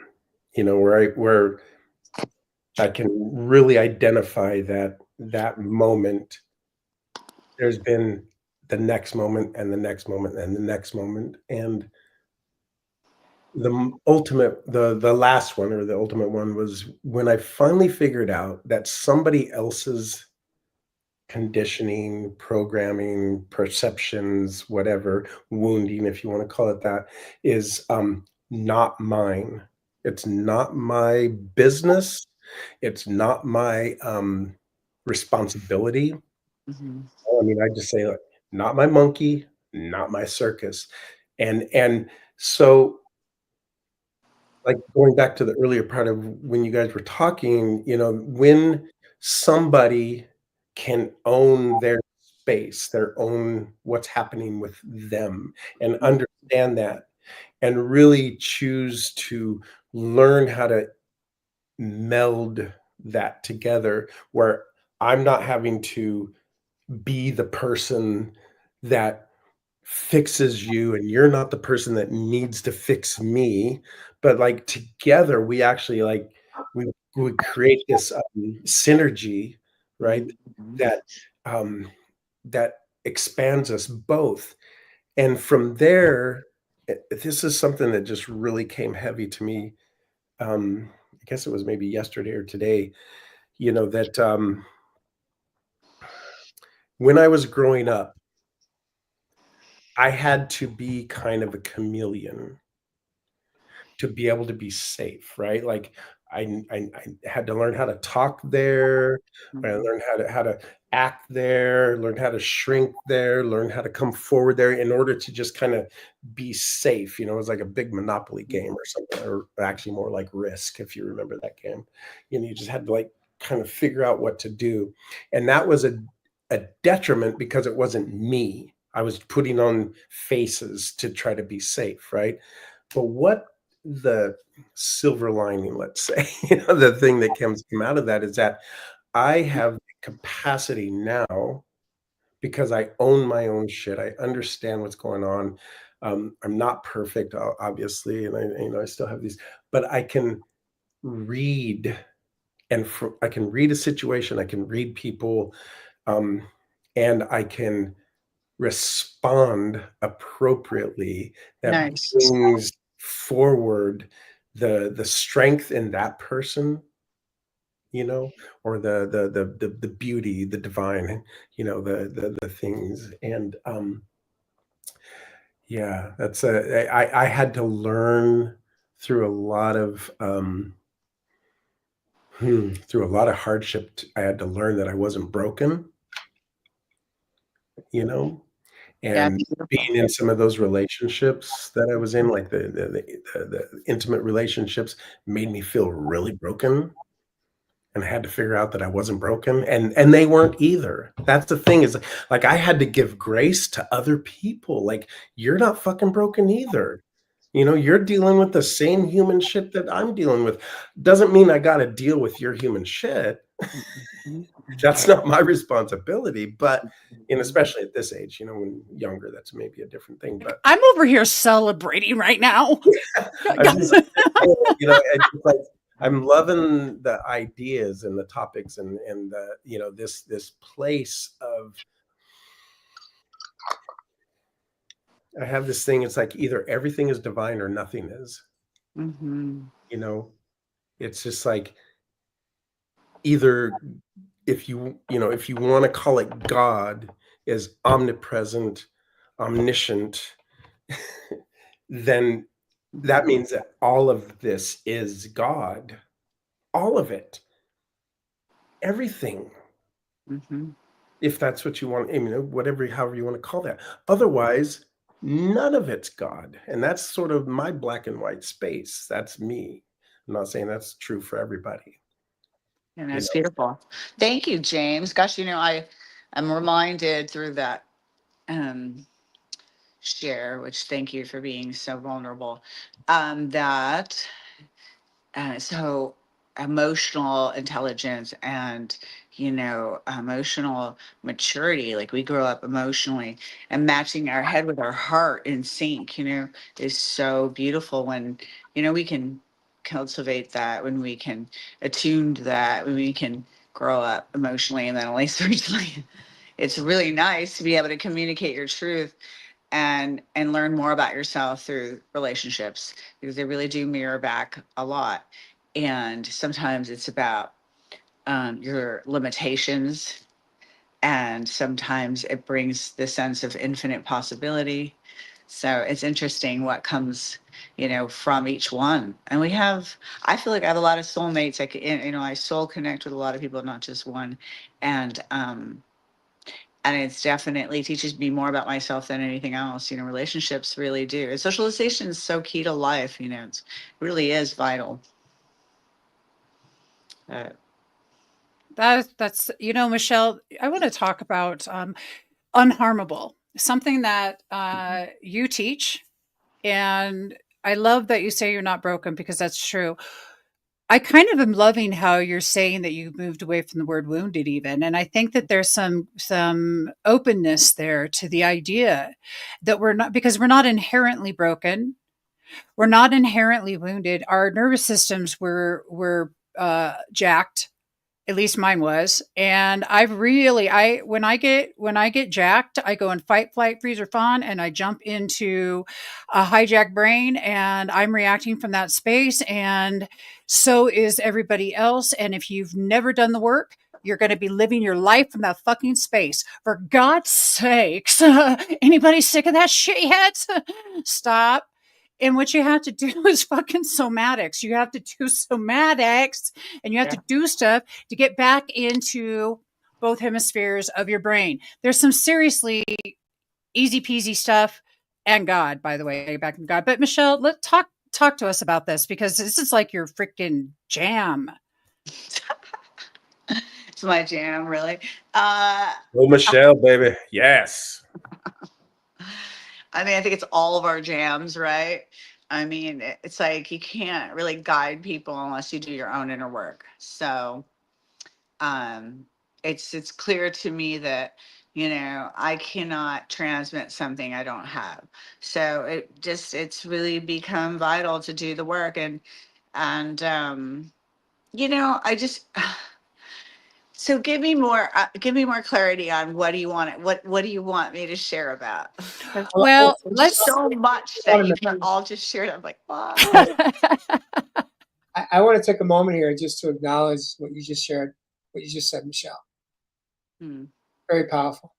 where I can really identify that moment, there's been the next moment and the next moment and the next moment, and the last one, or the ultimate one, was when I finally figured out that somebody else's conditioning, programming, perceptions, whatever, wounding, if you wanna call it that, is, not mine. It's not my business. It's not my, responsibility. Mhm. I mean, I just say, like, "Not my monkey, not my circus." And so, like, going back to the earlier part of when you guys were talking, when somebody can own their space, their own what's happening with them, and understand that, and really choose to learn how to meld that together, where I'm not having to be the person that fixes you, and you're not the person that needs to fix me, but like together we actually like we create this synergy, right? Mhm. That um that expands us both. And from there, this is something that just really came heavy to me. I guess it was maybe yesterday or today, that when I was growing up, I had to be kind of a chameleon to be able to be safe, right? Like, I had to learn how to talk there, I Mhm. learned how to act there, learn how to shrink there, learn how to come forward there in order to just kinda be safe. It was like a big Monopoly game or something, or actually more like Risk, if you remember that game. You just had to, like, kind of figure out what to do, and that was a detriment because it wasn't me. I was putting on faces to try to be safe, right? But what the silver lining, let's say, the thing that comes come out of that is that I have the capacity now, because I own my own shit. I understand what's going on. I'm not perfect, obviously, and I still have these, but I can read, I can read a situation, I can read people, um, and I can respond appropriately, that Nice. brings forward the strength in that person, or the beauty, the divine, the things. And yeah, that's I had to learn through a lot of through a lot of hardship. I had to learn that I wasn't broken, you know Yeah, and beautiful. being in some of those relationships that I was in, like the intimate relationships, made me feel really broken, and I had to figure out that I wasn't broken, and they weren't either. That's the thing, is like I had to give grace to other people. Like, you're not fucking broken either. You're dealing with the same human shit that I'm dealing with. Doesn't mean I got to deal with your human shit. Mhm. That's not my responsibility. But especially at this age, when younger, that's maybe a different thing. But I'm over here celebrating right now. I'm just, it's just like I'm loving the ideas and the topics and the this place of. I have this thing. It's like either everything is divine or nothing is. Mm-hmm. It's just like either if you want to call it God is omnipresent, omniscient, then that means that all of this is God. All of it. Everything. Mm-hmm. If that's what you want, however you want to call that. Otherwise, none of it's God. And that's sort of my black and white space. That's me. I'm not saying that's true for everybody. And that's beautiful. Thank you, James. Gosh, I'm reminded through that um, share, which thank you for being so vulnerable, that so emotional intelligence and emotional maturity, like we grow up emotionally and matching our head with our heart in sync, is so beautiful when we can cultivate that, when we can attune to that, when we can grow up emotionally and mentally spiritually. It's really nice to be able to communicate your truth and learn more about yourself through relationships, because they really do mirror back a lot. And sometimes it's about your limitations, and sometimes it brings the sense of infinite possibility. So it's interesting what comes from each one. And I feel like I have a lot of soulmates. I soul connect with a lot of people, not just one. And it's definitely teaches me more about myself than anything else. Relationships really do. And socialization is so key to life. It really is vital. Uh, That's Michelle, I want to talk about unharmable, something that you teach. And I love that you say you're not broken, because that's true. I kind of am loving how you're saying that you moved away from the word wounded even. And I think that there's some openness there to the idea that we're not, because we're not inherently broken. We're not inherently wounded. Our nervous systems were jacked, at least mine was. And when I get jacked, I go in fight, flight, freeze, or fawn, and I jump into a hijacked brain, and I'm reacting from that space. And so is everybody else. And if you've never done the work, you're going to be living your life from that fucking space. For God's sakes, anybody sick of that shit yet? Stop. And what you have to do is fucking somatics. You have to do somatics, and you have yeah. to do stuff to get back into both hemispheres of your brain. There's some seriously easy peasy stuff, and God, by the way, back in God. But Michelle, let's talk to us about this, because this is like your freaking jam. It's my jam, really. Oh, Michelle, baby. Yes. I think it's all of our jams, right? It's like you can't really guide people unless you do your own inner work. So um it's clear to me that I cannot transmit something I don't have. So it's really become vital to do the work. And I just so give me more clarity on what do you want what do you want me to share about. Well, Well, There's let's. so much that you can all just share. I'm like, wow. I want to take a moment here just to acknowledge what you just shared, what you just said, Michelle. Hmm. Very powerful.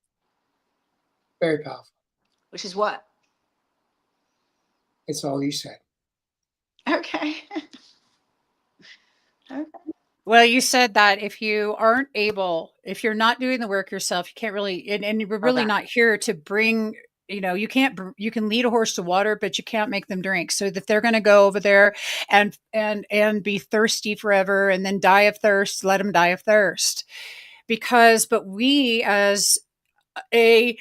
Very powerful. Which is what? It's all you said. Okay. Okay. Well, you said that if you're not doing the work yourself, you can't really, and we're really Okay. not here to bring, you can lead a horse to water, but you can't make them drink. So if they're going to go over there and be thirsty forever and then die of thirst, let them die of thirst. But we as a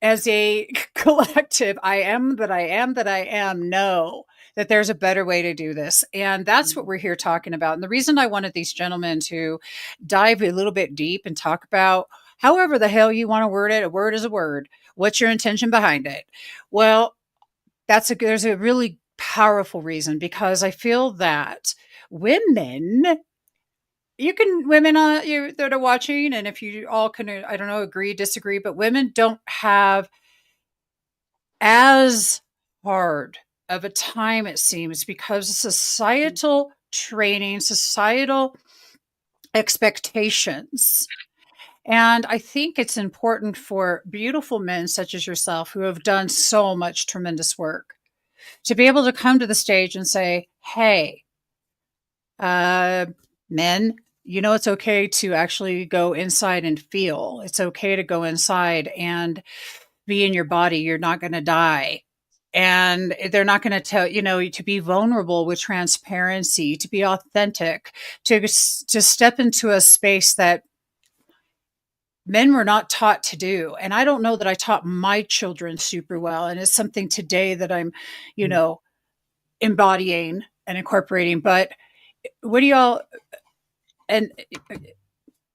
as a collective, I am that I am that I am, know that there's a better way to do this. And that's what we're here talking about. And the reason I wanted these gentlemen to dive a little bit deep and talk about however the hell you want to word it, a word is a word. What's your intention behind it? Well, there's a really powerful reason, because I feel that women, women that are watching, and if you all can, I don't know, agree, disagree, but women don't have as hard of a time, it seems, because of societal training, societal expectations. And I think it's important for beautiful men such as yourself, who have done so much tremendous work, to be able to come to the stage and say, hey, men, it's okay to actually go inside and feel. It's okay to go inside and be in your body. You're not going to die. And they're not going to tell, to be vulnerable with transparency, to be authentic, to step into a space that men were not taught to do. And I don't know that I taught my children super well. And it's something today that I'm, embodying and incorporating. But what do y'all, and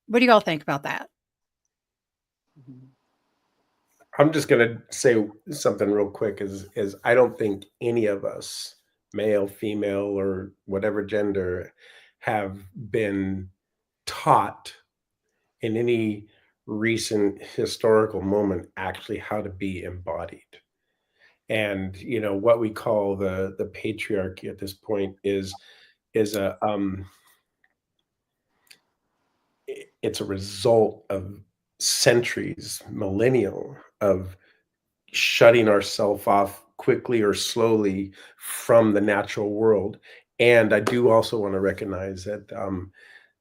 what do y'all think about that? I'm just going to say something real quick is I don't think any of us, male, female, or whatever gender, have been taught in any recent historical moment actually how to be embodied. And what we call the patriarchy at this point is a it's a result of centuries, millennial of shutting ourselves off quickly or slowly from the natural world. And I do also want to recognize that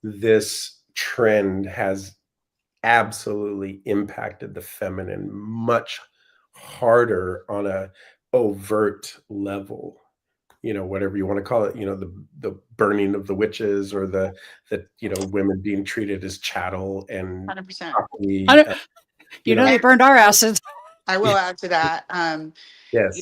this trend has absolutely impacted the feminine much harder on a overt level, whatever you want to call it, the burning of the witches, or the women being treated as chattel and 100%. properly, They burned our asses. I will add to that. yes.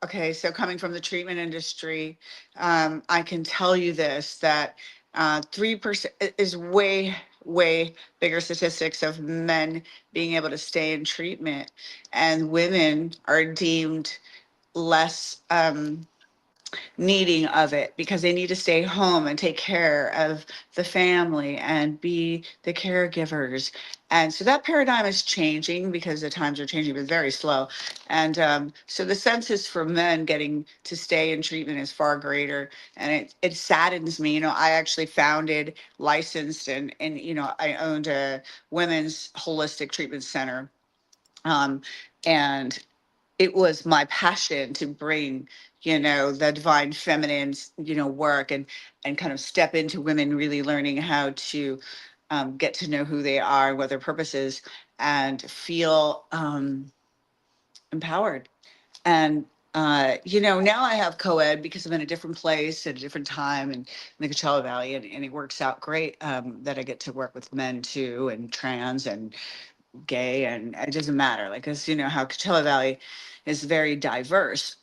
Okay, so coming from the treatment industry, I can tell you this, that 3% is way, way bigger statistics of men being able to stay in treatment, and women are deemed less needing of it because they need to stay home and take care of the family and be the caregivers. And so that paradigm is changing because the times are changing, but very slow. And so the census for men getting to stay in treatment is far greater. And it saddens me. I actually founded, licensed, and I owned a women's holistic treatment center. Um, and it was my passion to bring the divine feminine's work, and kind of step into women really learning how to get to know who they are and what their purpose is, and feel empowered. And now I have co-ed because I'm in a different place at a different time, and in the Coachella Valley, and it works out great that I get to work with men too, and trans, and gay, and it doesn't matter, like, because how Coachella Valley is very diverse.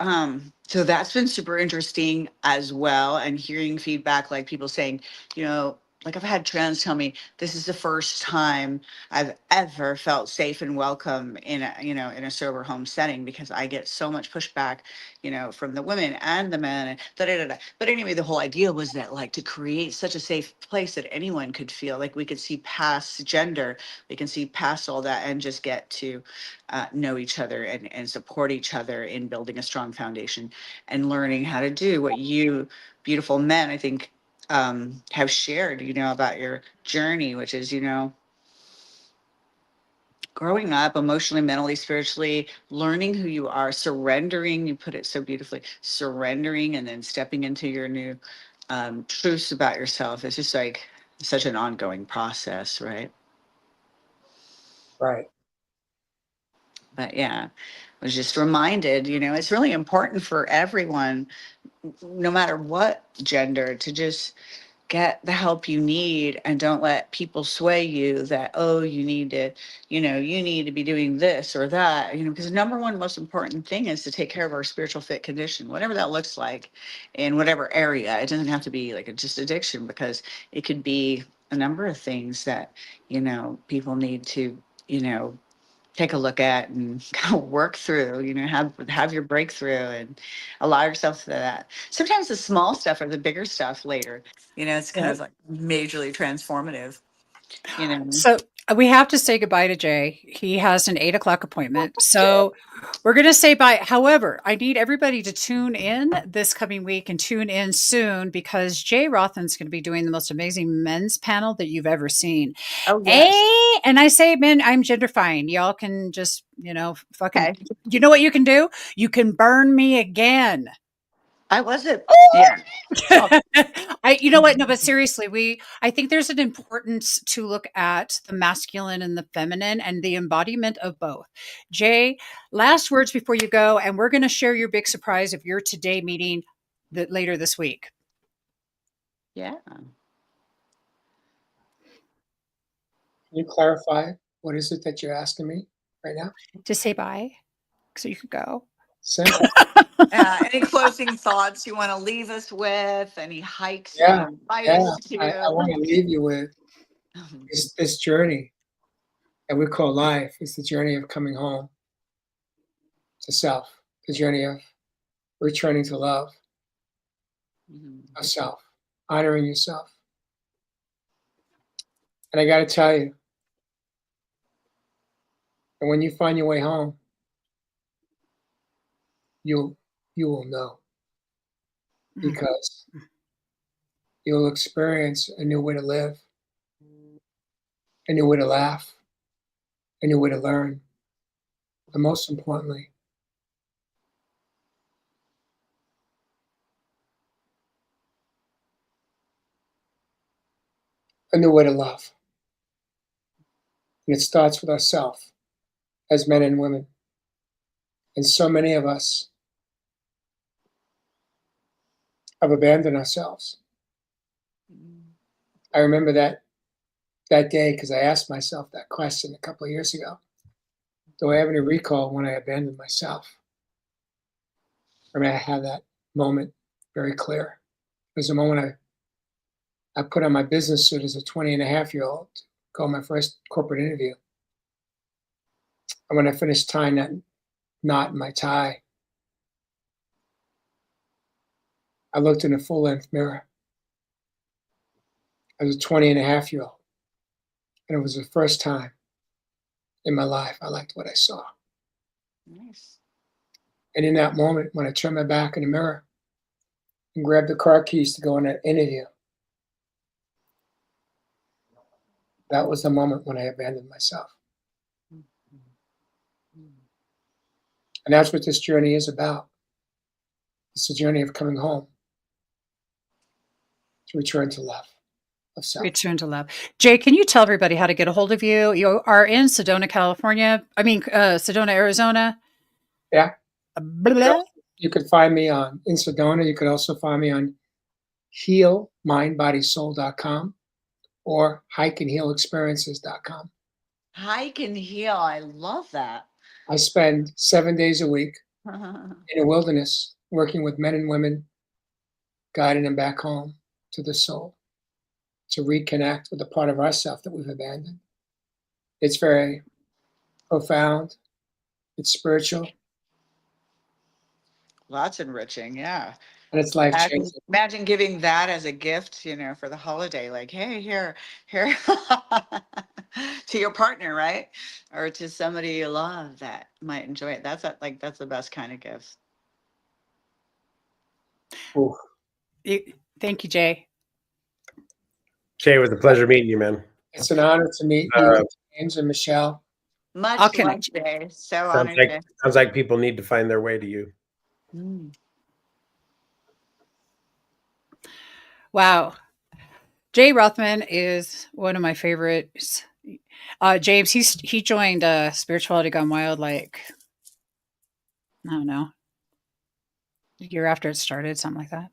So that's been super interesting as well, and hearing feedback, like people saying, you know like, I've had trans tell me this is the first time I've ever felt safe and welcome in a sober home setting, because I get so much pushback, from the women and the men, and da, da, da, da. But anyway, the whole idea was that, like, to create such a safe place that anyone could feel like we could see past gender, we can see past all that, and just get to know each other, and support each other in building a strong foundation, and learning how to do what you beautiful men, I think, have shared, about your journey, which is, growing up emotionally, mentally, spiritually, learning who you are, surrendering. You put it so beautifully, surrendering, and then stepping into your new truths about yourself. It's just like such an ongoing process, right? Right. But yeah, I was just reminded, it's really important for everyone, no matter what gender, to just get the help you need, and don't let people sway you that, oh, you need to, you need to be doing this or that, because the number one most important thing is to take care of our spiritual fit condition, whatever that looks like in whatever area. It doesn't have to be like just addiction, because it could be a number of things that, people need to, take a look at and kind of work through, have your breakthrough and allow yourself to that. Sometimes the small stuff or the bigger stuff later, it's kind Yeah. of like majorly transformative, you know. So we have to say goodbye to Jay. He has an 8 o'clock appointment. So we're going to say bye. However, I need everybody to tune in this coming week and tune in soon, because Jay Rothan's going to be doing the most amazing men's panel that you've ever seen. Oh, yes. And I say men, I'm genderfying. Y'all can just, fucking, Okay. you know what you can do? You can burn me again. I wasn't. Yeah. You know what? No, but seriously, I think there's an importance to look at the masculine and the feminine and the embodiment of both. Jay, last words before you go, and we're going to share your big surprise of your today meeting later this week. Yeah. Can you clarify what is it that you're asking me right now? Just say bye so you could go. Simple. Any closing thoughts you want to leave us with? Any hikes you Yeah, want to invite yeah. us I to? want to leave you with this journey that we call life. It's the journey of coming home to self, the journey of returning to love Mhm. of self, honoring yourself. And I got to tell you, and when you find your way home, you you will know, because you'll experience a new way to live, a new way to laugh, a new way to learn, and most importantly, a new way to love. And it starts with ourselves as men and women. And so many of us have abandoned ourselves. I remember that day because I asked myself that question a couple of years ago. Do I have any recall when I abandoned myself? I mean, I had that moment very clear. It was the moment I put on my business suit as a 20 and a half-year-old to go on my first corporate interview. And when I finished tying that knot in my tie, I looked in a full-length mirror. I was a 20 and a half-year-old. And it was the first time in my life I liked what I saw. Nice. And in that moment, when I turned my back in the mirror and grabbed the car keys to go on that interview, that was the moment when I abandoned myself. And that's what this journey is about. It's the journey of coming home to return to love of self. Return to love. Jay, can you tell everybody how to get a hold of you? You are in Sedona, California. Sedona, Arizona. Yeah. Blah. You could find me in Sedona. You could also find me on healmindbodysoul.com or hikeandhealexperiences.com. Hike and heal. I love that. I spend 7 days a week in the wilderness working with men and women, guiding them back home to the soul, to reconnect with the part of ourself that we've abandoned. It's very profound. It's spiritual, Well, that's enriching. Yeah. and it's life Imagine, changing. imagine giving that as a gift, for the holiday. Like, hey, here, to your partner, right? Or to somebody you love that might enjoy it. That's the best kind of gift. Ooh, Thank you, Jay. Jay, it was a pleasure meeting you, man. it's an honor to meet you, James and Michelle. I'll Much love, connect you. Jay. So Sounds honored, like Jay. sounds like people need to find their way to you. Mm. Wow. Jay Rothman is one of my favorites. James, he joined Spirituality Gone Wild like, I don't know, a year after it started, something like that.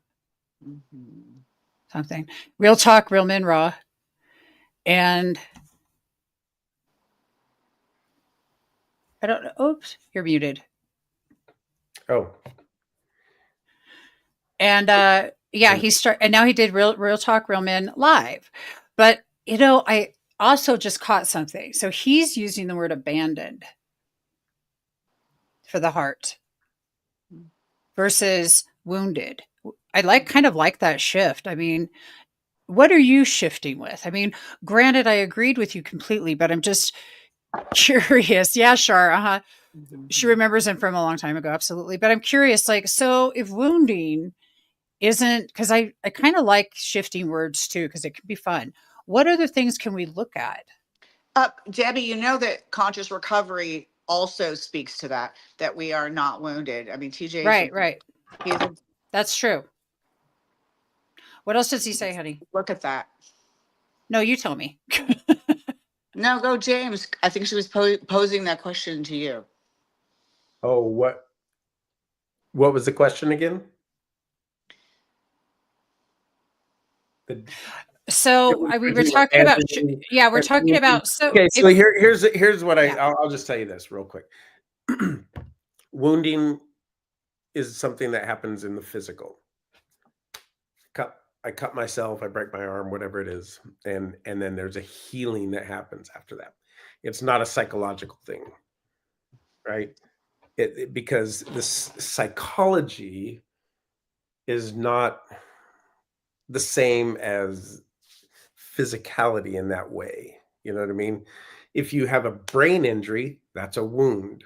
Mhm. something. Real talk, real men raw. And I don't know. Oops, you're muted. Oh, And yeah, and now he did real talk, real men live. But I also just caught something. So he's using the word abandoned for the heart versus wounded. I kind of like that shift. I mean, what are you shifting with? I mean, granted, I agreed with you completely, but I'm just curious. Yeah, sure. Uh-huh. She remembers him from a long time ago. Absolutely. But I'm curious, like, so if wounding isn't, because I kind of like shifting words too, because it can be fun. What other things can we look at? Debbie, you know that conscious recovery also speaks to that we are not wounded. I mean, TJ's, Right. he's a, That's true. What else does he say, honey? look at that. No, you tell me. No, go James. I think she was posing that question to you. oh, what was the question again? So we were talking about, yeah, we're talking about, so okay. So here's what Yeah. I'll just tell you this real quick. Wounding is something that happens in the physical. I cut myself, I break my arm, whatever it is, and then there's a healing that happens after that. It's not a psychological thing, right? Because this psychology is not the same as physicality in that way. You know what I mean? If you have a brain injury, that's a wound.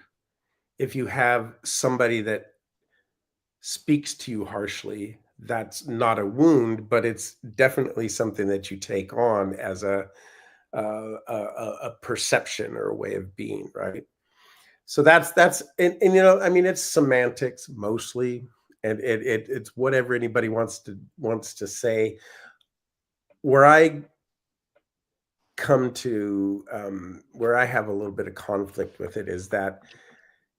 If you have somebody that speaks to you harshly, that's not a wound, but it's definitely something that you take on as a perception or a way of being, right? So that's and I mean, it's semantics mostly, and it's whatever anybody wants to say. Where I come to where I have a little bit of conflict with it is that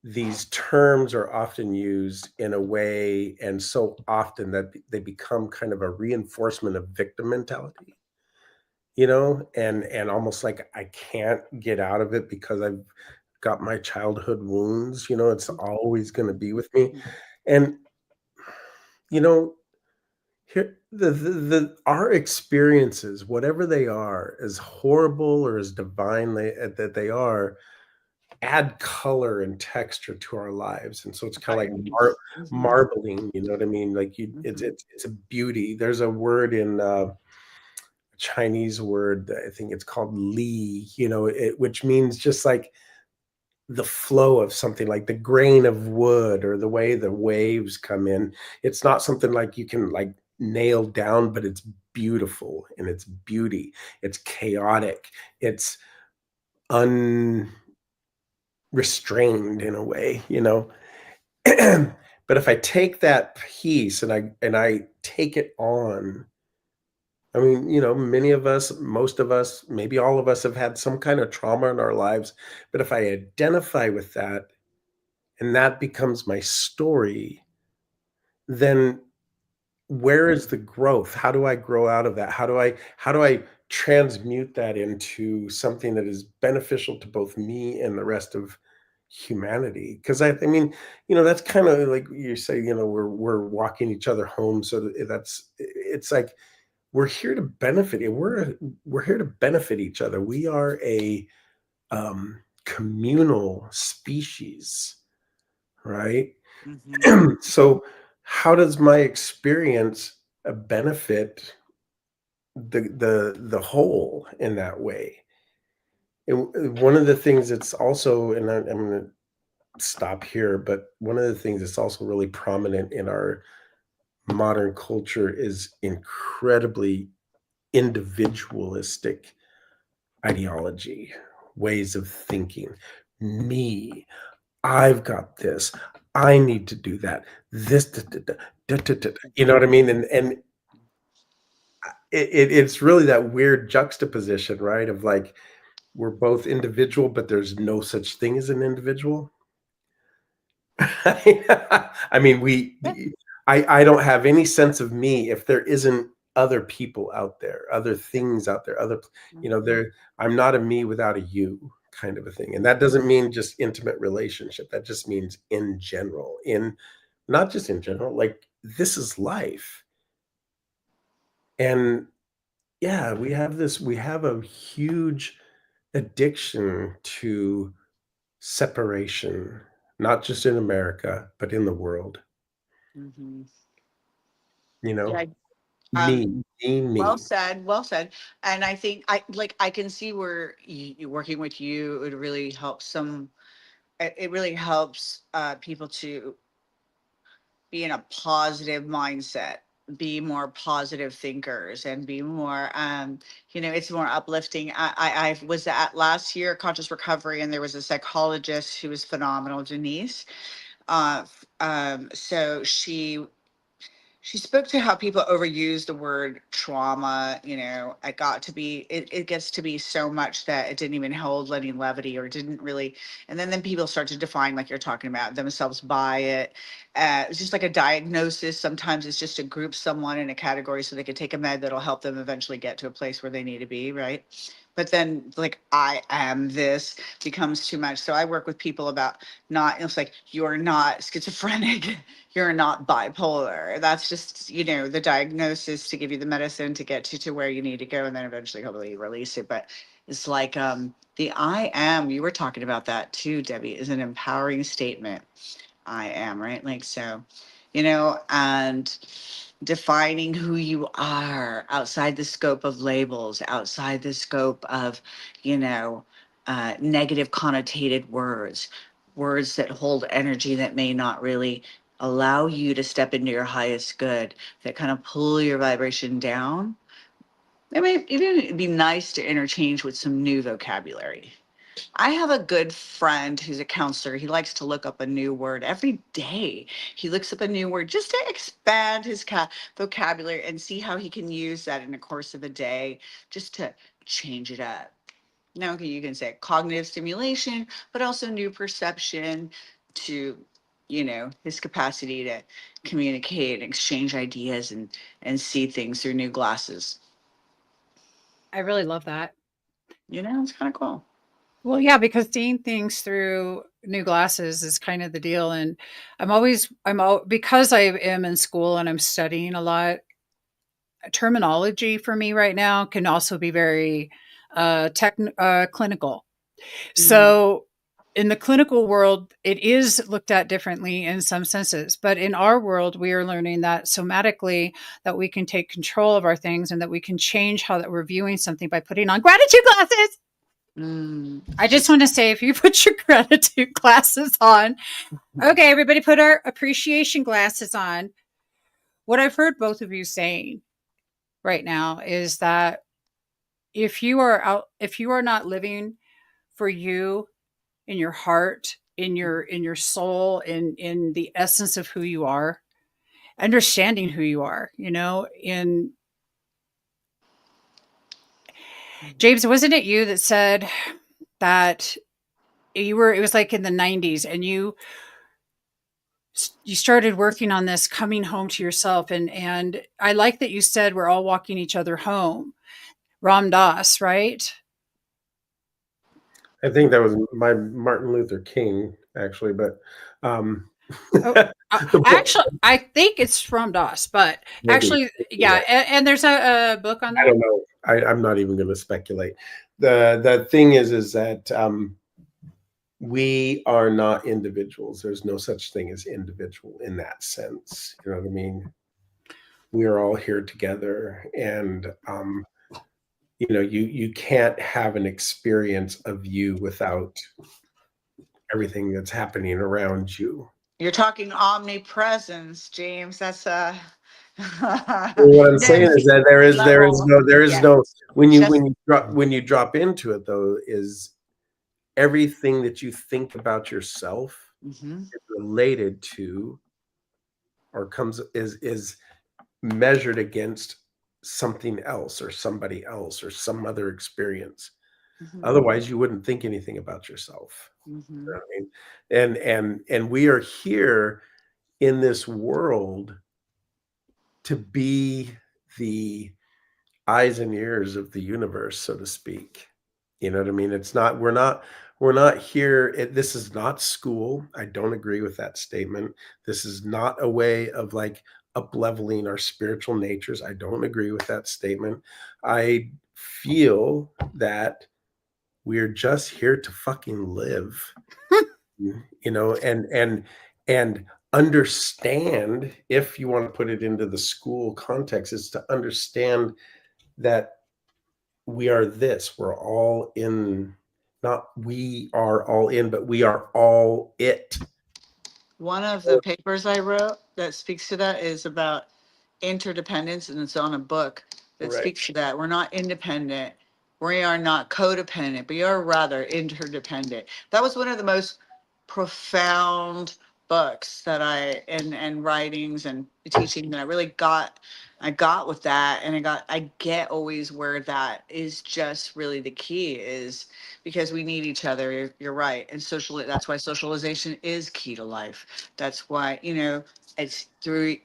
these terms are often used in a way, and so often that they become kind of a reinforcement of victim mentality, and almost like I can't get out of it because I've got my childhood wounds. It's always going to be with me. And you know here the our experiences, whatever they are, as horrible or as divine that they are, add color and texture to our lives. And so it's kind of like marbling, you know what I mean? Like it's a beauty. There's a word in Chinese word, I think it's called li, which means just like the flow of something, like the grain of wood or the way the waves come in. It's not something like you can like nail down, but it's beautiful and it's beauty. It's chaotic. It's unrestrained in a way. But if I take that piece and I take it on, I mean, many of us, most of us, maybe all of us have had some kind of trauma in our lives. But if I identify with that and that becomes my story, then where is the growth? How do I grow out of that? How do I transmute that into something that is beneficial to both me and the rest of humanity? Because I mean, that's kind of like you say, we're walking each other home. So it's like we're here to benefit. We're here to benefit each other. We are a communal species, right? So how does my experience benefit the whole in that way? And one of the things that's also, and I'm going to stop here, but one of the things that's also really prominent in our modern culture is incredibly individualistic ideology, ways of thinking. Me, I've got this. I need to do that. This, da, da, da, da, da, da, you know what I mean? And it's really that weird juxtaposition, right? Of like, we're both individual, but there's no such thing as an individual. I mean, I don't have any sense of me if there isn't other people out there, other things out there, I'm not a me without a you kind of a thing. And that doesn't mean just intimate relationship. That just means in general, not just in general, like this is life. And yeah, we have a huge addiction to separation, not just in America, but in the world. Mm-hmm. You know, Yeah. me, me, Well me. said. Well said. And I think I can see where you working with you, it really helps it really helps people to be in a positive mindset, be more positive thinkers, and be more it's more uplifting. I was at last year conscious recovery, and there was a psychologist who was phenomenal, Denise. So she spoke to how people overuse the word trauma. It gets to be so much that it didn't even hold any levity, or didn't really. And then people start to define, like you're talking about, themselves by it. It's just like a diagnosis. Sometimes it's just to group someone in a category so they can take a med that'll help them eventually get to a place where they need to be, right? But then, like, I am this becomes too much. So I work with people about not, it's like, you're not schizophrenic, you're not bipolar. That's just, the diagnosis to give you the medicine to get to where you need to go, and then eventually hopefully you release it. But it's like, the I am, you were talking about that too, Debbie, is an empowering statement. I am, right? Like, so, and defining who you are outside the scope of labels, outside the scope of, negative connotated words that hold energy that may not really allow you to step into your highest good, that kind of pull your vibration down. It may even be nice to interchange with some new vocabulary. I have a good friend who's a counselor. He likes to look up a new word every day. He looks up a new word just to expand his vocabulary and see how he can use that in the course of a day, just to change it up. Now, you can say cognitive stimulation, but also new perception to, his capacity to communicate and exchange ideas and see things through new glasses. I really love that. It's kind of cool. Well, yeah, because seeing things through new glasses is kind of the deal. And because I am in school and I'm studying a lot, terminology for me right now can also be very clinical. Mhm. So in the clinical world, it is looked at differently in some senses. But in our world, we are learning that somatically that we can take control of our things and that we can change how that we're viewing something by putting on gratitude glasses. Mm. I just want to say, if you put your gratitude glasses on, okay, everybody put our appreciation glasses on. What I've heard both of you saying right now is that if you are not living for you in your heart, in your soul, in the essence of who you are, understanding who you are, in James, wasn't it you that said that it was like in the 90s, and you started working on this coming home to yourself, and I like that you said we're all walking each other home. Ram Dass, right? I think that was my Martin Luther King, actually, but um, Oh, the book, actually, I think it's Ram Dass, but maybe. actually, yeah, and there's a book on I that. don't know. I'm not even going to speculate. The thing is that we are not individuals. There's no such thing as individual in that sense. You know what I mean? We are all here together, and you can't have an experience of you without everything that's happening around you. You're talking omnipresence, James. That's What I'm saying is next that level. there is Yeah, no just when you drop into it though, is everything that you think about yourself mhm, is related to, or comes is measured against something else or somebody else or some other experience. mhm, Otherwise you wouldn't think anything about yourself. You mhm, know what I mean? And we are here in this world to be the eyes and ears of the universe, so to speak. You know what I mean? It's not, we're not here. This is not school. I don't agree with that statement. This is not a way of like up leveling our spiritual natures. I don't agree with that statement. I feel that we're just here to fucking live, you know, and understand, if you want to put it into the school context, is to understand that we are this, we're all in, not we are all in, but we are all it. One of the papers I wrote that speaks to that is about interdependence, and it's on a book that Right. speaks to that. We're not independent. We are not codependent. We are rather interdependent. That was one of the most profound books that and writings and teaching that I got with that. And I get always where that is just really the key is because we need each other. You're right. And that's why socialization is key to life. That's why, it's through,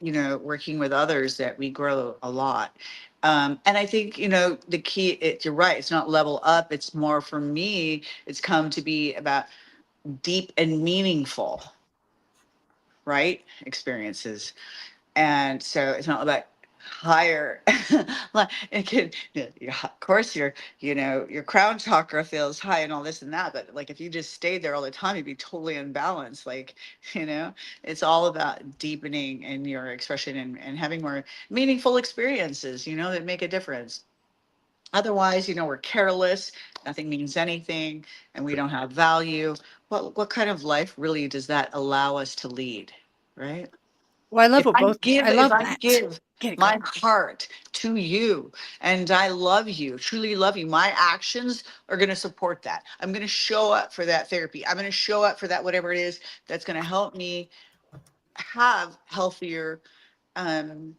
working with others that we grow a lot. And I think, the key, you're right. It's not level up. It's more, for me, it's come to be about deep and meaningful, right? Experiences. And so it's not about higher. Like it can, yeah, of course, your crown chakra feels high and all this and that, but like if you just stayed there all the time, you'd be totally unbalanced. Like, it's all about deepening in your expression and having more meaningful experiences, that make a difference. Otherwise, we're careless, nothing means anything, and we don't have value. What kind of life really does that allow us to lead, right? Well, I love If what I both. give, I if love I that. give Get it, my girl. heart to you and I love you, truly love you, my actions are going to support that. I'm going to show up for that therapy. I'm going to show up for that, whatever it is that's going to help me have healthier um,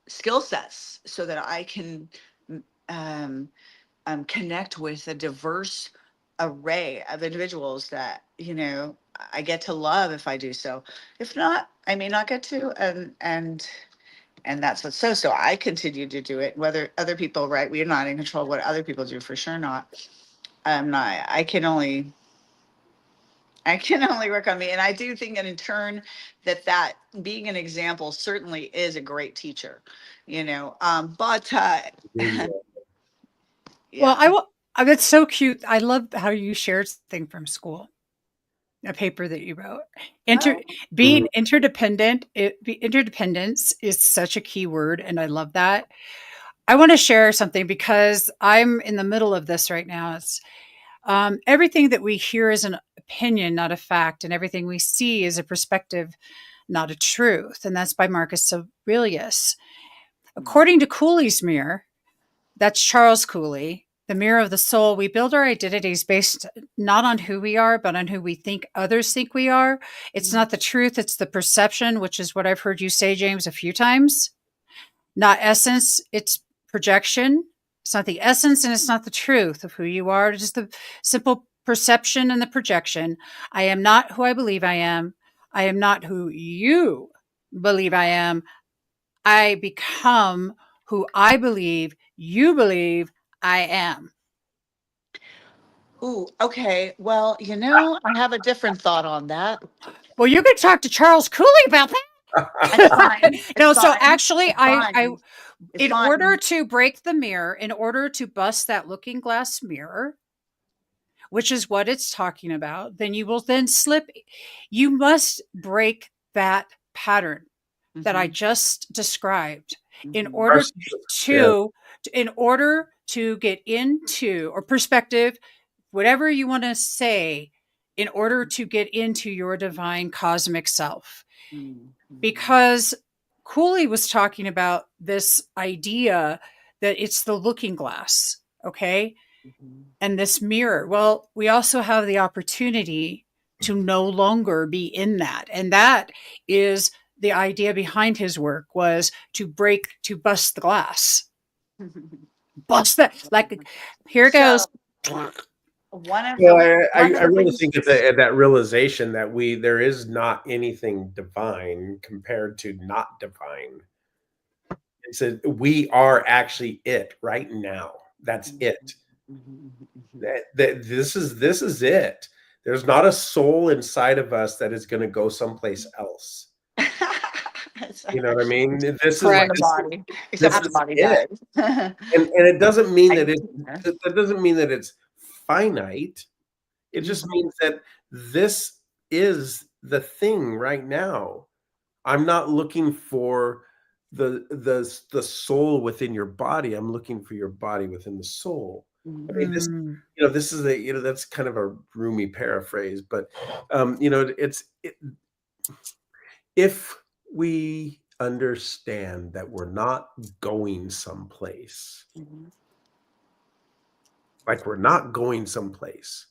skill sets so that I can um, connect with a diverse array of individuals that I get to love if I do so. If not, I may not get to, and that's what's so I continue to do it, whether other people, right, we're not in control of what other people do, for sure not. I'm not. I can only work on me, and I do think that in turn that being an example certainly is a great teacher, but Well, yeah. I will. That's so cute. I love how you shared something from school, a paper that you wrote. Inter Oh. Being interdependent. Interdependence is such a key word, and I love that. I want to share something because I'm in the middle of this right now. It's everything that we hear is an opinion, not a fact, and everything we see is a perspective, not a truth. And that's by Marcus Aurelius. According to Cooley's mirror, that's Charles Cooley, the mirror of the soul, we build our identities based not on who we are, but on who we think others think we are. It's not the truth, it's the perception, which is what I've heard you say, James, a few times. Not essence, it's projection. It's not the essence and it's not the truth of who you are. It's just the simple perception and the projection. I am not who I believe I am. I am not who you believe I am. I become who I believe you believe I am. Ooh, okay. Well, I have a different thought on that. Well, you can talk to Charles Cooley about It's that. fine. It's No, so fine. actually, It's fine. It's in order fine. to break the mirror, in order to bust that looking glass mirror, which is what it's talking about, then you will then slip. You must break that pattern that I Mhm, just described in mhm, order Yeah. to get into or perspective, whatever you want to say, in order to get into your divine cosmic self. mhm, mhm, Because Cooley was talking about this idea that it's the looking glass, okay? mhm, And this mirror. Well, we also have the opportunity to no longer be in that. And that is the idea behind his work, was to bust the glass. mhm. Bust that. Like, here it So goes. one of Well, the one I of the really things. think that realization that there is not anything divine compared to not divine It's a we are actually it right now. That's it. This is it. There's not a soul inside of us that is going to go someplace else. You know what I mean? This is Except Correct. the body, except this when the is body it. dies. And it doesn't mean I that can that doesn't mean that it's finite. It just Mhm. means that this is the thing right now. I'm not looking for the soul within your body. I'm looking for your body within the soul. I mean, this, Mm. this is that's kind of a roomy paraphrase, but if we understand that we're not going someplace, Mhm. like we're not going someplace,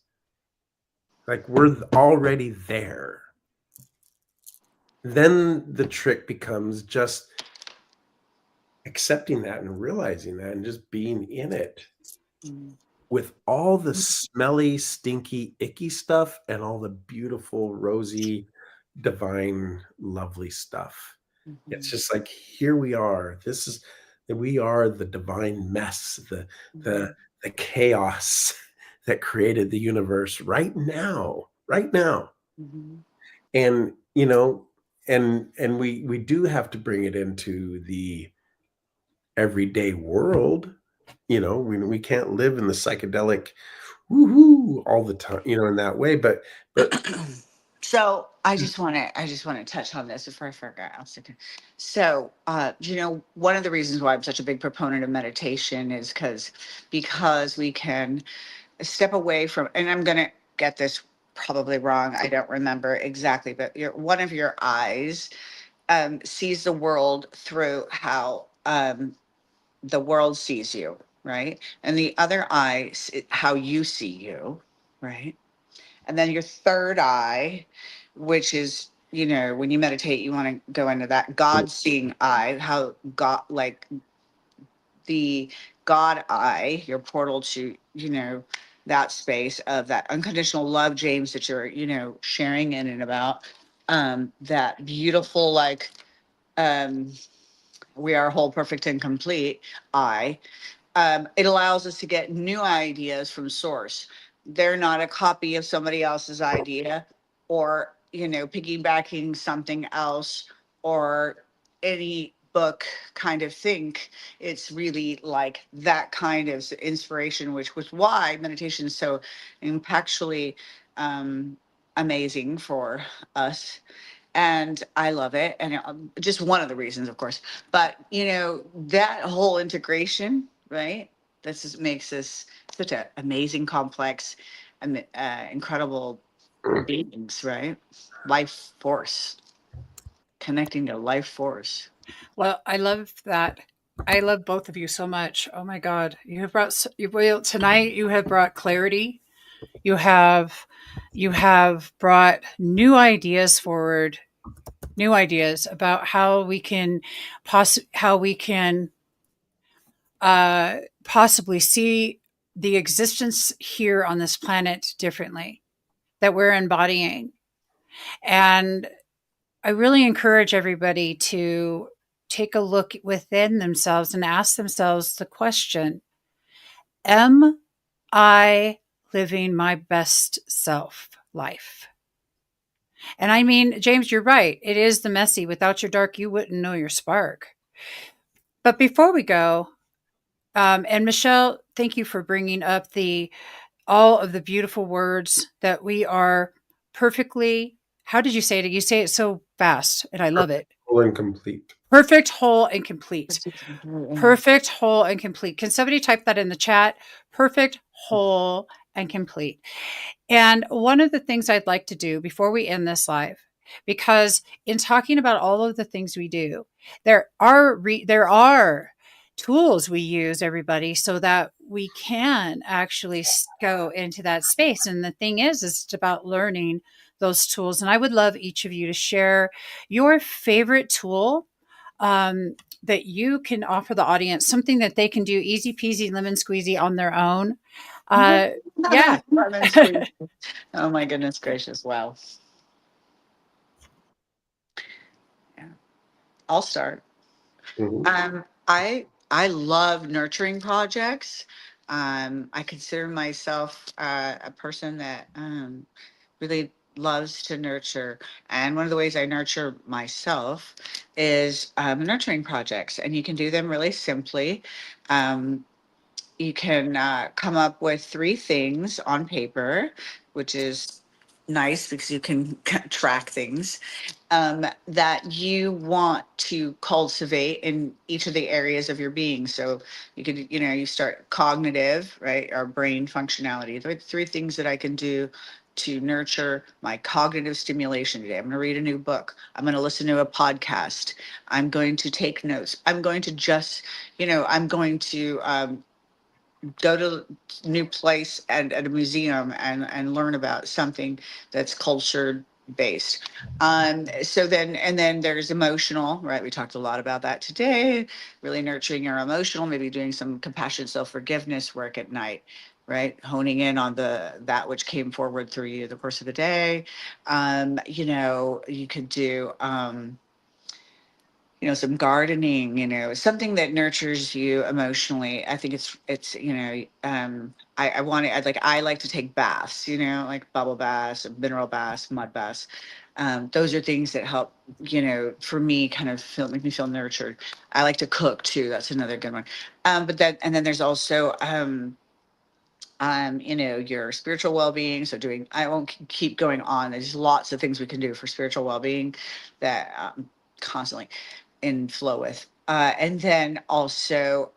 like we're already there, then the trick becomes just accepting that and realizing that and just being in it Mhm. with all the smelly, stinky, icky stuff and all the beautiful, rosy, divine, lovely stuff. It's Mhm. just like, here we are. We are the divine mess, the Mhm. the chaos that created the universe right now, right now. Mhm. And and we do have to bring it into the everyday world. We can't live in the psychedelic woohoo all the time, in that way. But So I just want to touch on this before I forget. So, one of the reasons why I'm such a big proponent of meditation is because we can step away from, and I'm gonna get this probably wrong. I don't remember exactly, but one of your eyes sees the world through how the world sees you, right? And the other eye, how you see you, right? And then your third eye, which is, when you meditate, you want to go into that God seeing eye, how God, like the God eye, your portal to, that space of that unconditional love, James, that you're, sharing in and about, that beautiful, like, um, we are whole, perfect, and complete eye. It allows us to get new ideas from source. They're not a copy of somebody else's idea, or piggybacking something else, or any book kind of think. It's really like that kind of inspiration, which was why meditation is so impactfully um, amazing for us, and I love it. And just one of the reasons, of course, but that whole integration, right? This is, makes us such an amazing, complex, incredible beings, right? Life force, connecting to life force. Well, I love that. I love both of you so much. Oh my God, you have brought well, tonight. You have brought clarity. You have brought new ideas forward. New ideas about how we can possibly see the existence here on this planet differently that we're embodying. And I really encourage everybody to take a look within themselves and ask themselves the question: am I living my best self life? And I mean, James, you're right. It is the messy. Without your dark, you wouldn't know your spark. But before we go, and Michelle, thank you for bringing up the all of the beautiful words that we are perfectly. How did you say it? You say it so fast, and I love it. full and complete. Perfect, whole, and complete. Perfect, whole, and complete. Can somebody type that in the chat? Perfect, whole, and complete. And one of the things I'd like to do before we end this live, because in talking about all of the things we do, there are tools we use, everybody, so that we can actually go into that space. And the thing is it's about learning those tools. And I would love each of you to share your favorite tool that you can offer the audience, something that they can do easy peasy lemon squeezy on their own. Yeah. Lemon squeeze. Oh my goodness gracious! Wow. Yeah. I'll start. Mhm. I love nurturing projects. I consider myself a person that really loves to nurture. And one of the ways I nurture myself is nurturing projects. And you can do them really simply. Um, you can come up with 3 things on paper, which is nice because you can track things that you want to cultivate in each of the areas of your being. So you could, you start cognitive, right? Our brain functionality. There are 3 things that I can do to nurture my cognitive stimulation today. I'm going to read a new book. I'm going to listen to a podcast. I'm going to take notes. I'm going to just, I'm going to go to a new place and at a museum and learn about something that's culture based. And then there's emotional, right? We talked a lot about that today, really nurturing your emotional, maybe doing some compassion, self-forgiveness work at night, right? Honing in on that which came forward through you the course of the day. You could do, some gardening, something that nurtures you emotionally. I think I like to take baths, like bubble baths, mineral baths, mud baths. Those are things that help, for me kind of make me feel nurtured. I like to cook too. That's another good one. And then there's also, your spiritual well-being. So I won't keep going on. There's lots of things we can do for spiritual well-being that constantly in flow with. And then also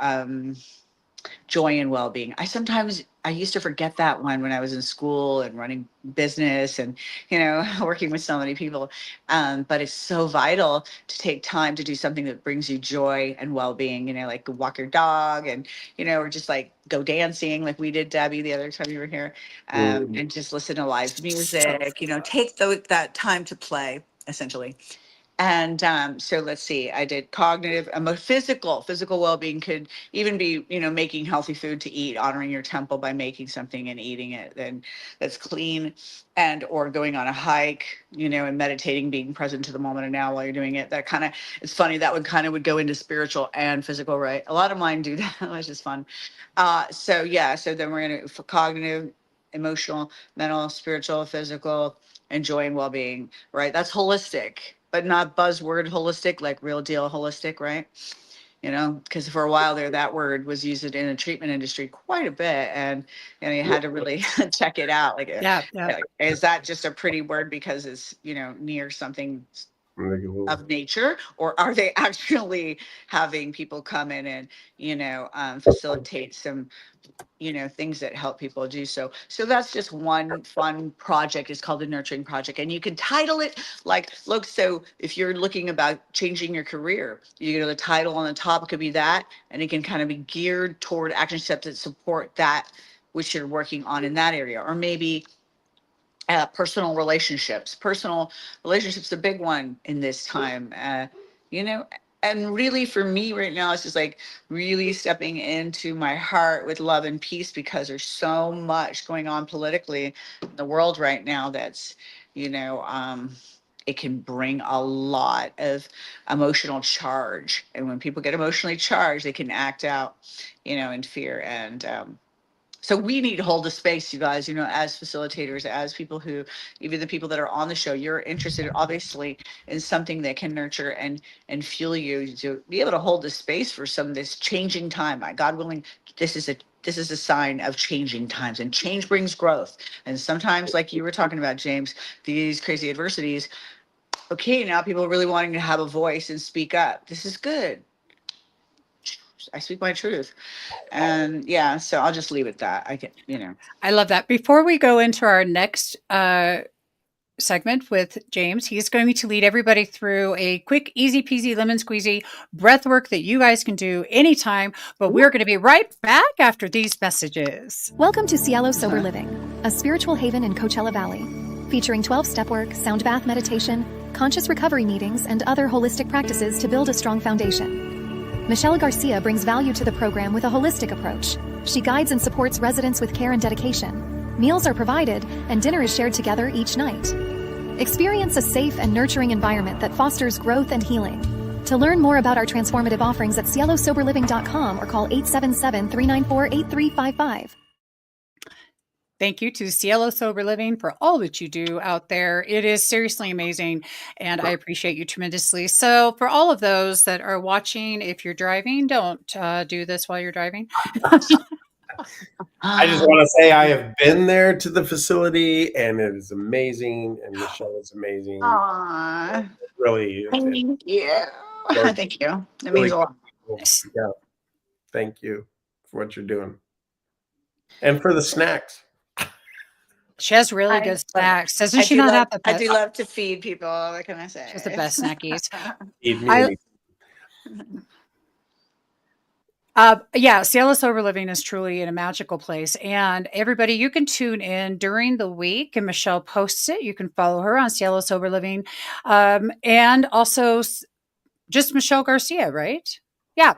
joy and well-being. I used to forget that one when I was in school and running business and, working with so many people. But it's so vital to take time to do something that brings you joy and well-being, like walk your dog and, or just like go dancing like we did, Debbie, the other time you were here, and just listen to live music, take that time to play, essentially. And so let's see, I did cognitive, physical well-being could even be, making healthy food to eat, honoring your temple by making something and eating it. Then that's clean, or going on a hike, and meditating, being present to the moment and now while you're doing it. That kind of, it's funny, that would go into spiritual and physical, right? A lot of mine do that, which is fun. So then we're going to, for cognitive, emotional, mental, spiritual, physical, and joy and well-being, right? That's holistic, but not buzzword holistic, like real deal holistic, right? Because for a while there, that word was used in the treatment industry quite a bit, and you had to really check it out. Yeah. Like, is that just a pretty word because it's near something of nature, or are they actually having people come in and facilitate some things that help people do so. So that's just one fun project. It's called the Nurturing Project. And you can title it look, so if you're looking about changing your career, the title on the top could be that, and it can kind of be geared toward action steps that support that which you're working on in that area. Or maybe personal relationships, a big one in this time, you know, and really for me right now, it's just like really stepping into my heart with love and peace, because there's so much going on politically in the world right now that's, it can bring a lot of emotional charge. And when people get emotionally charged, they can act out, in fear. And so we need to hold a space, you guys, as facilitators, as people who, even the people that are on the show, you're interested obviously in something that can nurture and fuel you to be able to hold the space for some of this changing time. My God willing, this is a sign of changing times, and change brings growth. And sometimes, like you were talking about, James, these crazy adversities, okay, now people are really wanting to have a voice and speak up. This is good. I speak my truth. And yeah, so I'll just leave it that. I love that. Before we go into our next segment with James, he's going to lead everybody through a quick, easy peasy, lemon squeezy breath work that you guys can do anytime. But we're going to be right back after these messages. Welcome to Cielo Sober Living, a spiritual haven in Coachella Valley, featuring 12-step work, sound bath meditation, conscious recovery meetings, and other holistic practices to build a strong foundation. Michelle Garcia brings value to the program with a holistic approach. She guides and supports residents with care and dedication. Meals are provided, and dinner is shared together each night. Experience a safe and nurturing environment that fosters growth and healing. To learn more about our transformative offerings at cielosoberliving.com or call 877-394-8355. Thank you to Cielo Sober Living for all that you do out there. It is seriously amazing, and I appreciate you tremendously. So, for all of those that are watching, if you're driving, don't do this while you're driving. I just want to say I have been there to the facility, and it is amazing, and Michelle is amazing. Aw, Really, thank you. Well, Thank you. That really means a lot. cool. Yeah. Thank you for what you're doing. And for the snacks. She has really I good love it. snacks. Doesn't I she do not love, have the I best? do love to feed people. What can I say? She has the best snackies. Feed me I- anything. Yeah, Cielo Sober Living is truly in a magical place. And everybody, you can tune in during the week, and Michelle posts it. You can follow her on Cielo Sober Living. And also just Michelle Garcia, right? Yeah.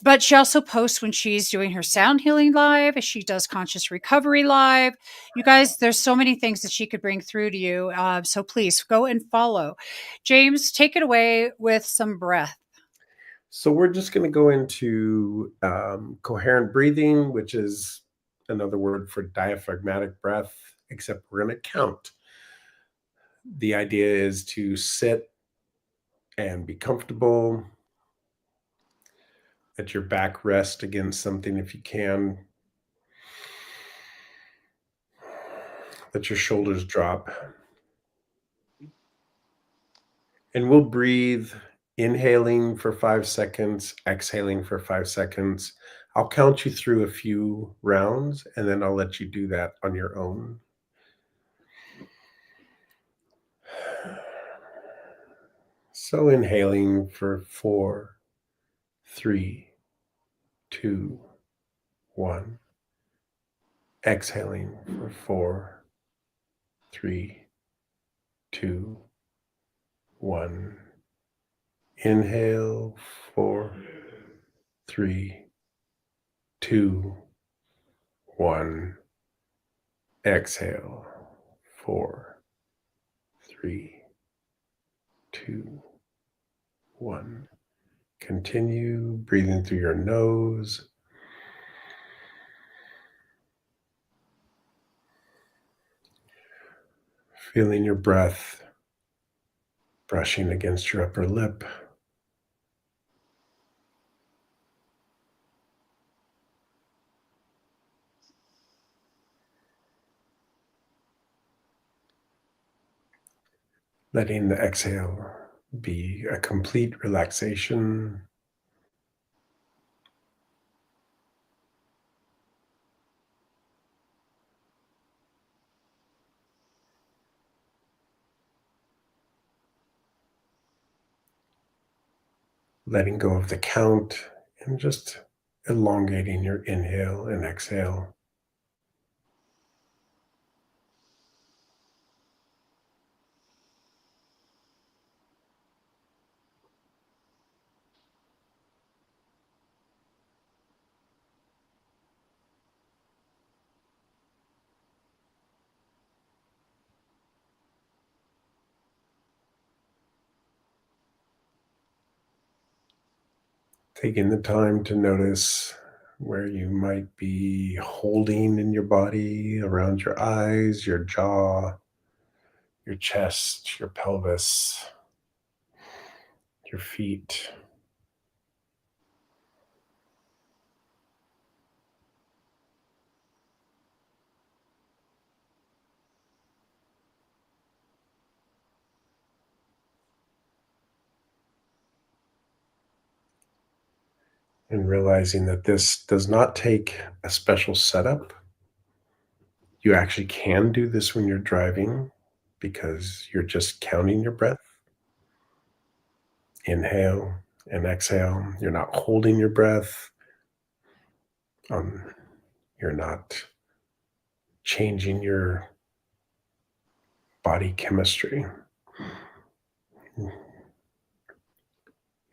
But she also posts when she's doing her sound healing live. She does conscious recovery live. You guys, there's so many things that she could bring through to you. So please go and follow. James, take it away with some breath. So we're just going to go into coherent breathing, which is another word for diaphragmatic breath, except we're going to count. The idea is to sit and be comfortable. Let your back rest against something if you can. Let your shoulders drop. And we'll breathe, inhaling for 5 seconds, exhaling for 5 seconds. I'll count you through a few rounds, and then I'll let you do that on your own. So inhaling for 4, 3, 2, 1. Exhaling for 4, 3, 2, 1. Inhale, 4, 3, 2, 1. Exhale, 4, 3, 2, 1. Continue breathing through your nose. Feeling your breath brushing against your upper lip. Letting the exhale be a complete relaxation. Letting go of the count and just elongating your inhale and exhale. Taking the time to notice where you might be holding in your body, around your eyes, your jaw, your chest, your pelvis, your feet. And realizing that this does not take a special setup. You actually can do this when you're driving because you're just counting your breath. Inhale and exhale. You're not holding your breath. You're not changing your body chemistry.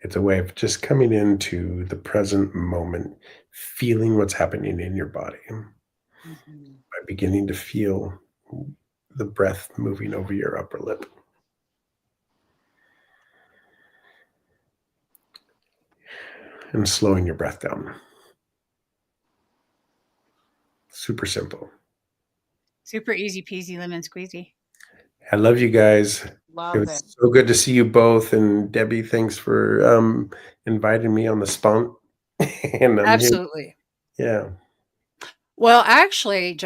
It's a way of just coming into the present moment, feeling what's happening in your body by beginning to feel the breath moving over your upper lip. and slowing your breath down. Super simple. Super easy peasy lemon squeezy. I love you guys. It Love was it. so good to see you both. And Debbie, thanks for inviting me on the spunk. And I'm here. Absolutely. Yeah. Well, actually,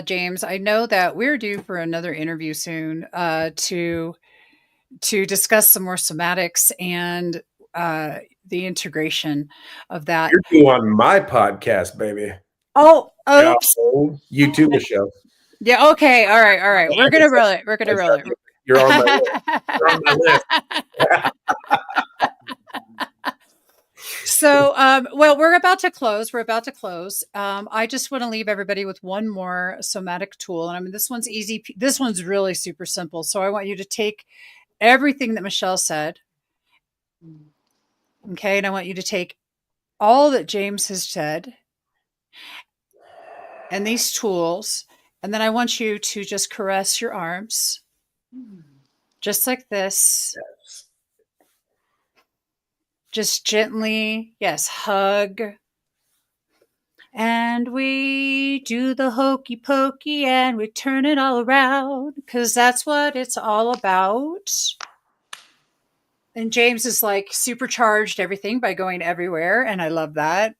James, I know that we're due for another interview soon to discuss some more somatics and the integration of that. You're due on my podcast, baby. Oh, Yeah. oops. You too, Michelle. Yeah. Okay. All right. All right. We're gonna roll it. We're gonna roll it. You're on my list. You're on my list. So, well, we're about to close. We're about to close. I just want to leave everybody with one more somatic tool. And I mean, this one's easy. This one's really super simple. So I want you to take everything that Michelle said. Okay. And I want you to take all that James has said and these tools. And then I want you to just caress your arms, just like this. Just gently, yes, hug. And we do the hokey pokey and we turn it all around because that's what it's all about. And James is like supercharged everything by going everywhere. And I love that.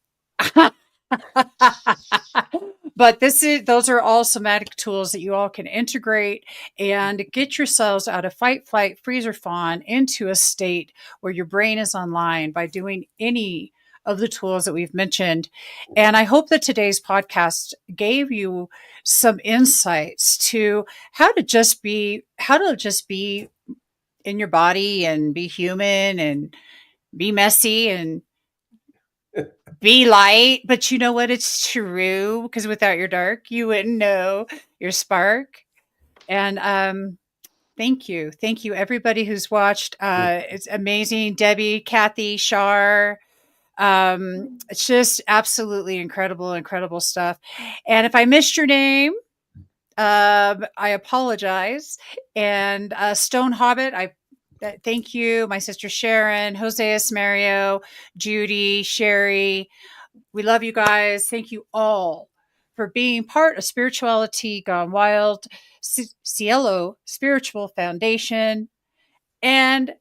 But those are all somatic tools that you all can integrate and get yourselves out of fight, flight, freeze, or fawn into a state where your brain is online by doing any of the tools that we've mentioned. And I hope that today's podcast gave you some insights to how to just be in your body and be human and be messy and be light. But you know what? It's true because without your dark, you wouldn't know your spark. And thank you. Thank you, everybody who's watched. It's amazing. Debbie, Kathy, Shar. It's just absolutely incredible stuff. And if I missed your name, I apologize. And Stone Hobbit, thank you. My sister Sharon, Jose Esmario, Judy, Sherry. We love you guys. Thank you all for being part of Spirituality Gone Wild, Cielo Spiritual Foundation. And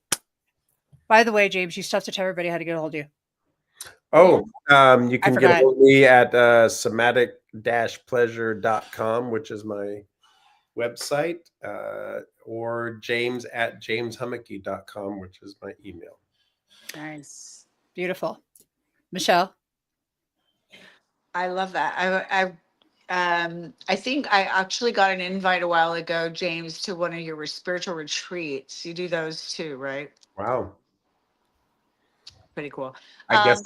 by the way, James, you still have to tell everybody how to get a hold of you. Oh, you can get a forgot. hold of me at somatic-pleasure.com, which is my website, or James at jameshummocky.com, which is my email. Nice. Beautiful. Michelle. I love that. I think I actually got an invite a while ago, James, to one of your spiritual retreats. You do those too, right? Wow. Pretty cool. I guess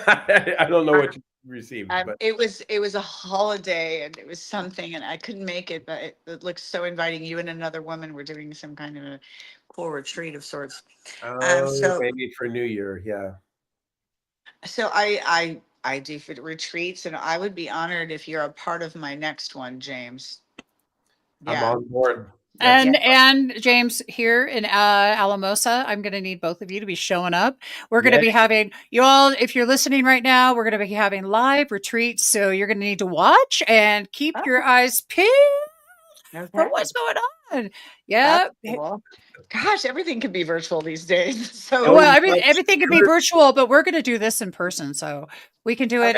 I don't know what you received, but it was a holiday and it was something, and I couldn't make it, but it looks so inviting. You and another woman were doing some kind of a cool retreat of sorts. So maybe for New Year, yeah. So I do retreats, and I would be honored if you're a part of my next one, James. I'm on board. And James, here in Alamosa, I'm going to need both of you to be showing up. We're going to be having you all, if you're listening right now, we're going to be having live retreats. So you're going to need to watch and keep your eyes peeled for what's going on. Yeah. Cool. Gosh, everything can be virtual these days. So well, I mean, everything can be virtual, but we're going to do this in person, so we can do it.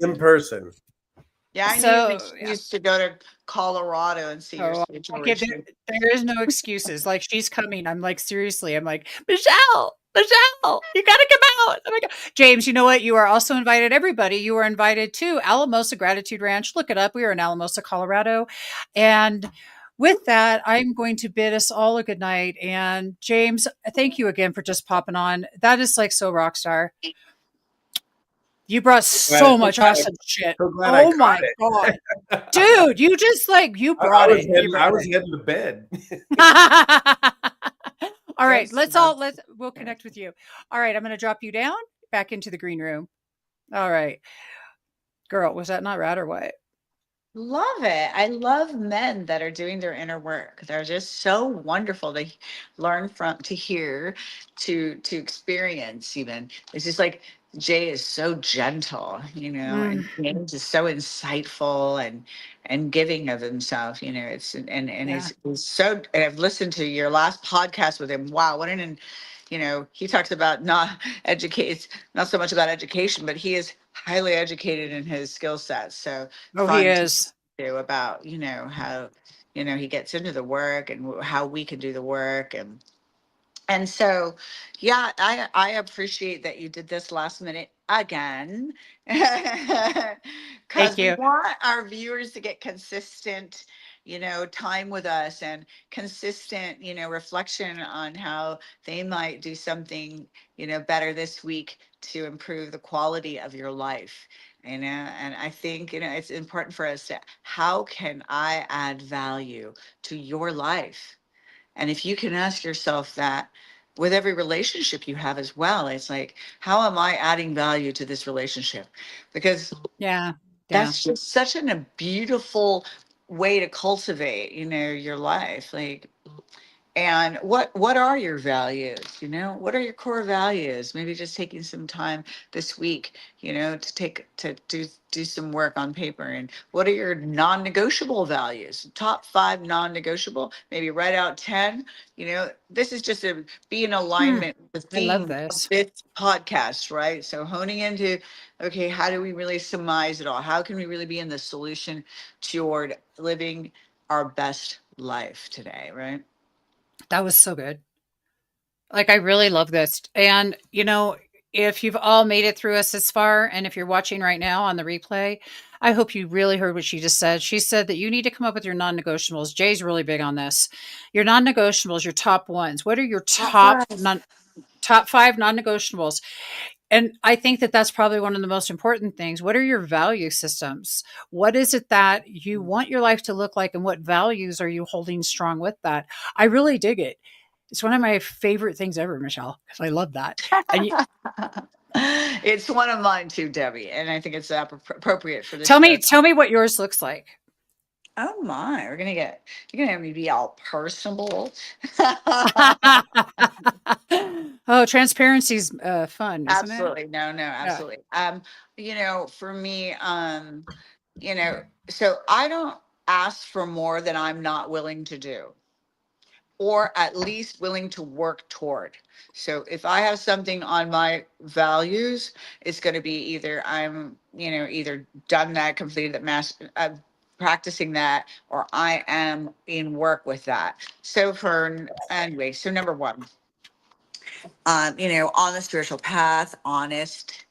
In person. Yeah, I need an excuse to go to Colorado and see your spiritual retreat. There is no excuses. Like, she's coming. I'm like, seriously. I'm like, Michelle, you got to come out. Oh my God. James, you know what? You are also invited. Everybody, you are invited to Alamosa Gratitude Ranch. Look it up. We are in Alamosa, Colorado. And with that, I'm going to bid us all a good night. And James, thank you again for just popping on. That is like so rock star. You brought so much awesome shit. Oh my God. Dude, you just you brought it. I was heading to bed. All right, we'll connect with you. All right, I'm going to drop you down back into the green room. All right. Girl, was that not rad or what? Love it. I love men that are doing their inner work. They're just so wonderful to learn from, to hear, to experience even. It's just like Jay is so gentle, and Mm, James is so insightful and giving of himself, it's and yeah. he's so, and I've listened to your last podcast with him. Wow, what he talks about not educate, it's not so much about education, but he is highly educated in his skill sets. So Oh, he fun to is. do about how he gets into the work and how we can do the work, and so, yeah, I appreciate that you did this last minute again, Thank because we you. want our viewers to get consistent, time with us, and consistent, reflection on how they might do something, better this week to improve the quality of your life. And I think, it's important for us to, how can I add value to your life? And if you can ask yourself that with every relationship you have as well, it's like, how am I adding value to this relationship? Because Yeah. Yeah. that's just such a beautiful way to cultivate, your life. Like, and what are your values? What are your core values? Maybe just taking some time this week, to do some work on paper. And what are your non-negotiable values? Top 5 non-negotiable. Maybe write out 10. This is just to be in Hmm. alignment with the I love theme of this. this podcast, right? So honing into, okay, how do we really surmise it all? How can we really be in the solution toward living our best life today, right? That was so good. Like, I really love this. And, if you've all made it through us this far, and if you're watching right now on the replay, I hope you really heard what she just said. She said that you need to come up with your non negotiables. Jay's really big on this. Your non negotiables, your top ones. What are your Top 5. top 5 non negotiables? And I think that that's probably one of the most important things. What are your value systems? What is it that you want your life to look like, and what values are you holding strong with that? I really dig it. It's one of my favorite things ever, Michelle, because I love that. And It's one of mine too, Debbie, and I think it's appropriate for this tell me, show. tell me what yours looks like. Oh my, you're gonna have me be all personable. Oh, transparency's fun, isn't it? Absolutely, no, no, Yeah. absolutely. For me, so I don't ask for more than I'm not willing to do, or at least willing to work toward. So if I have something on my values, it's going to be either I'm, either done that, completed that, practicing that, or I am in work with that. So anyway, so number one, on the spiritual path, honest,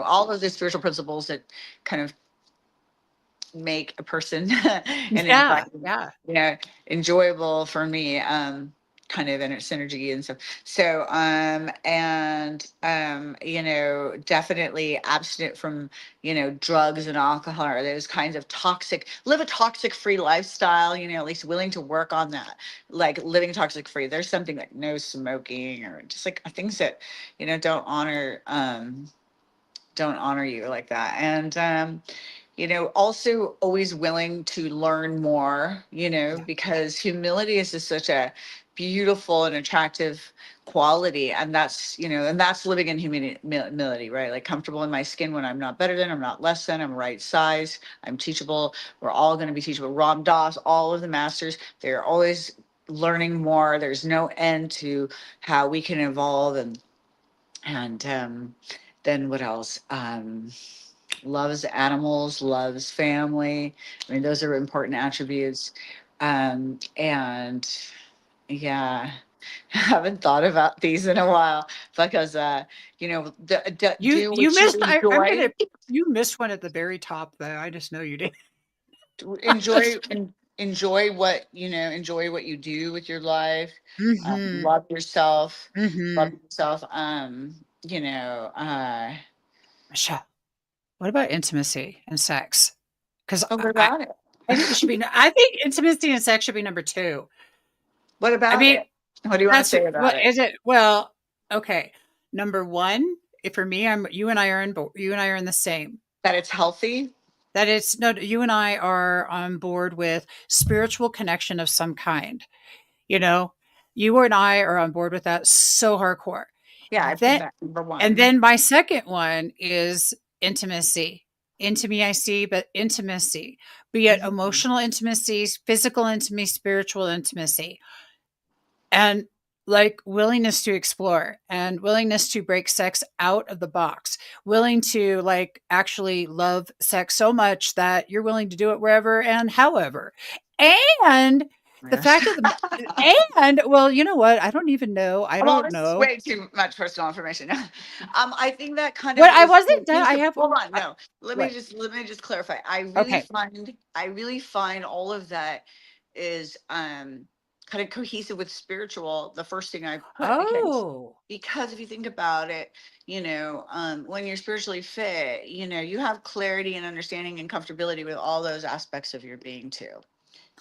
all of the spiritual principles that kind of make a person and Yeah. environment, Yeah. enjoyable for me, kind of synergy and stuff. So definitely abstinent from drugs and alcohol, or those kinds of live a toxic free lifestyle, at least willing to work on that, like living toxic free. There's something like no smoking, or just like things that don't honor you like that. And also always willing to learn more, Yeah. because humility is just such a beautiful and attractive quality. And that's living in humility, right? Like comfortable in my skin when I'm not better than, I'm not less than, I'm right size, I'm teachable. We're all going to be teachable. Ram Dass, all of the masters, they're always learning more. There's no end to how we can evolve. And then what else? Loves animals, loves family. I mean, those are important attributes. And yeah, I haven't thought about these in a while because, do You what you missed. I'm enjoy, gonna. You missed one at the very top, though. I just know you did. enjoy, and enjoy what you do with your life. Mm-hmm. Love yourself, love Mm-hmm. yourself. You know, uh, Michelle, what about intimacy and sex? Because oh, what I, about it? I think it should be. I think intimacy and sex should be number 2. What I about mean, it? What do you want to that's say what about it? is it? Well, okay. Number 1, if for me, you and I are in the same. That it's healthy. That it's no, you and I are on board with spiritual connection of some kind. You know, you and I are on board with that so hardcore. Yeah, I put Then, that number and one. then my second one is intimacy. Intimacy, but intimacy, be it Mhm. emotional intimacy, physical intimacy, spiritual intimacy, and like willingness to explore and willingness to break sex out of the box, willing to like actually love sex so much that you're willing to do it wherever and however. And the Yes. fact of the and well, you know what? I don't even know. I Well, don't this is know. way too much personal information. I think that kind What of I is wasn't done. I cohesive. have Hold on, uh, no. what? Let me just clarify. Okay. I really find all of that is kind of cohesive with spiritual. The first thing I put Oh, because if you think about it, when you're spiritually fit, you have clarity and understanding and comfortability with all those aspects of your being too.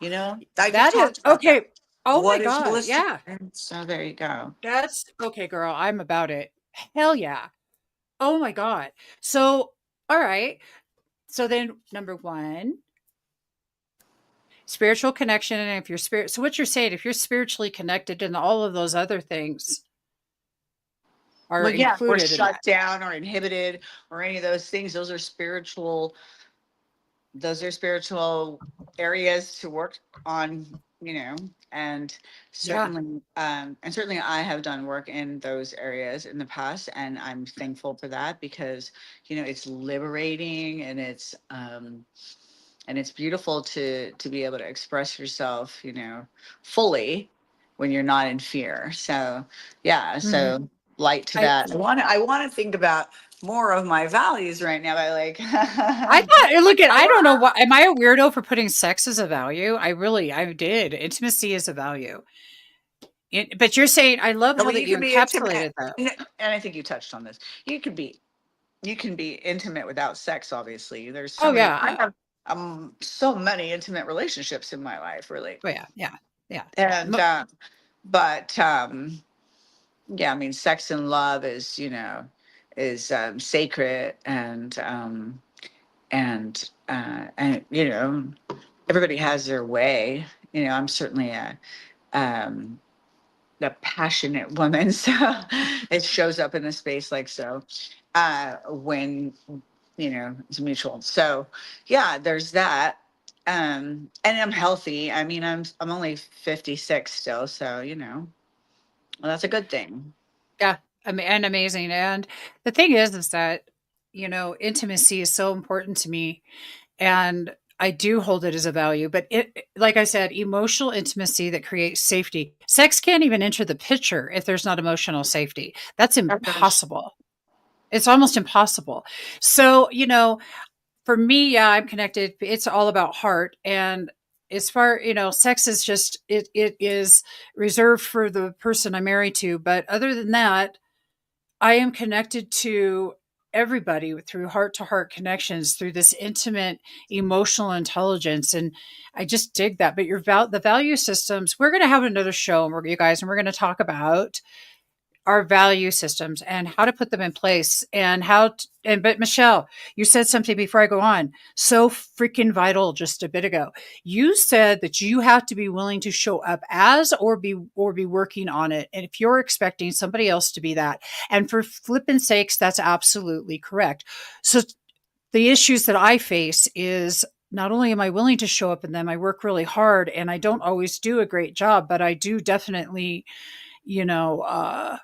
I just that is talked about that. okay. Oh my What is God. holistic? Yeah. So there you go. That's okay, girl. I'm about it. Hell yeah. Oh my God. So, all right. So then number one, spiritual connection. And if you're so what you're saying, if you're spiritually connected, and all of those other things are Well, yeah, if we're included in shut that. down or inhibited or any of those things. Those are spiritual areas to work on, and Yeah. certainly I have done work in those areas in the past, and I'm thankful for that because, it's liberating and it's beautiful to be able to express yourself, fully when you're not in fear. So yeah, Mhm. so light to I, that. I want to think about more of my values right now. I like I thought, look at, I I don't know want what, am I a weirdo for putting sex as a value? I did. Intimacy is a value. But you're saying, I love how well, that you you can be intimate, encapsulated that. and I think you touched on this. You can be intimate without sex. Obviously, there's so Oh, many. I yeah. have so many intimate relationships in my life, really, Oh, yeah. Yeah. Yeah. and Mo- but yeah, I mean, sex and love is sacred, and everybody has their way. I'm certainly um a passionate woman, so it shows up in the space like so when it's mutual. So yeah, there's that. And I'm healthy. I mean, I'm only 56 still, so well, that's a good thing. yeah. And amazing. And the thing is that, intimacy is so important to me. And I do hold it as a value, but like I said, emotional intimacy that creates safety. Sex can't even enter the picture if there's not emotional safety. That's Oh, gosh. impossible. It's almost impossible. So, for me, yeah, I'm connected. It's all about heart. And as far, sex is just, it is reserved for the person I'm married to. But other than that, I am connected to everybody through heart to heart connections, through this intimate emotional intelligence. And I just dig that. But the value systems, we're going to have another show, you guys, and we're going to talk about our value systems and how to put them in place and but Michelle, you said something before I go on, so freaking vital just a bit ago. You said that you have to be willing to show up as or be working on it, and if you're expecting somebody else to be that, and for flippin' sakes, that's absolutely correct. So the issues that I face is not only am I willing to show up in them, I work really hard and I don't always do a great job, but I do definitely, you know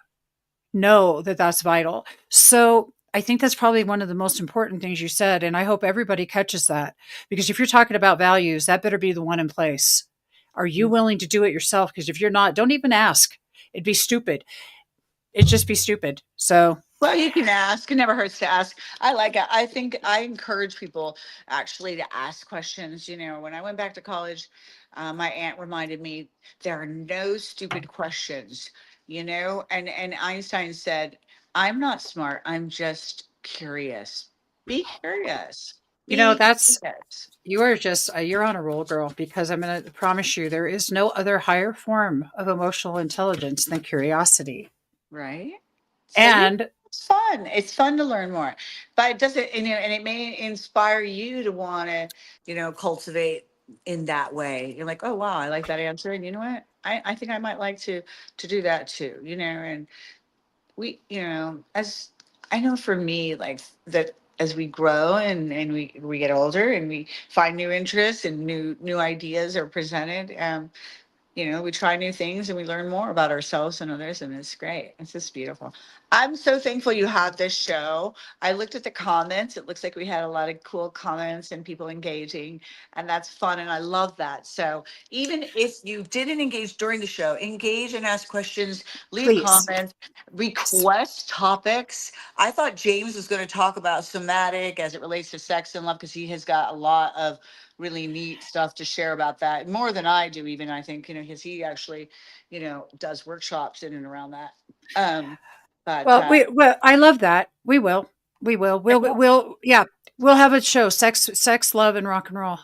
that that's vital. So I think that's probably one of the most important things you said. And I hope everybody catches that, because if you're talking about values, that better be the one in place. Are you willing to do it yourself? Because if you're not, don't even ask. It'd be stupid. It'd just be stupid. So, Well, you can ask. It never hurts to ask. I like it. I think I encourage people actually to ask questions. When I went back to college, my aunt reminded me there are no stupid questions. And Einstein said, "I'm not smart. I'm just curious. Be curious. Be that's, curious." you are just, you're on a roll, girl, because I'm going to promise you there is no other higher form of emotional intelligence than curiosity. Right. So yeah. And It's fun. It's fun to learn more, but it doesn't, and it may inspire you to want to, cultivate in that way. You're like, oh wow, I like that answer, and you know what? I think I might like to do that too. And as I know for me, like that, as we grow and we get older and we find new interests and new ideas are presented, we try new things and we learn more about ourselves and others, and it's great. It's just beautiful. I'm so thankful you have this show. I looked at the comments. It looks like we had a lot of cool comments and people engaging, and that's fun. And I love that. So even if you didn't engage during the show, engage and ask questions, leave Please. comments, request topics. I thought James was going to talk about somatic as it relates to sex and love, because he has got a lot of really neat stuff to share about that, more than I do even, I think, because he actually, does workshops in and around that. Um, but Well, I love that. We will. Yeah. We'll have a show, sex, love, and rock and roll.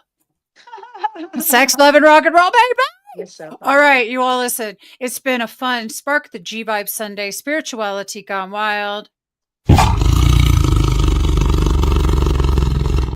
Sex, love, and rock and roll, baby. You're so All funny. right, you all listen. It's been a fun Spark the G Vibe Sunday, Spirituality Gone Wild.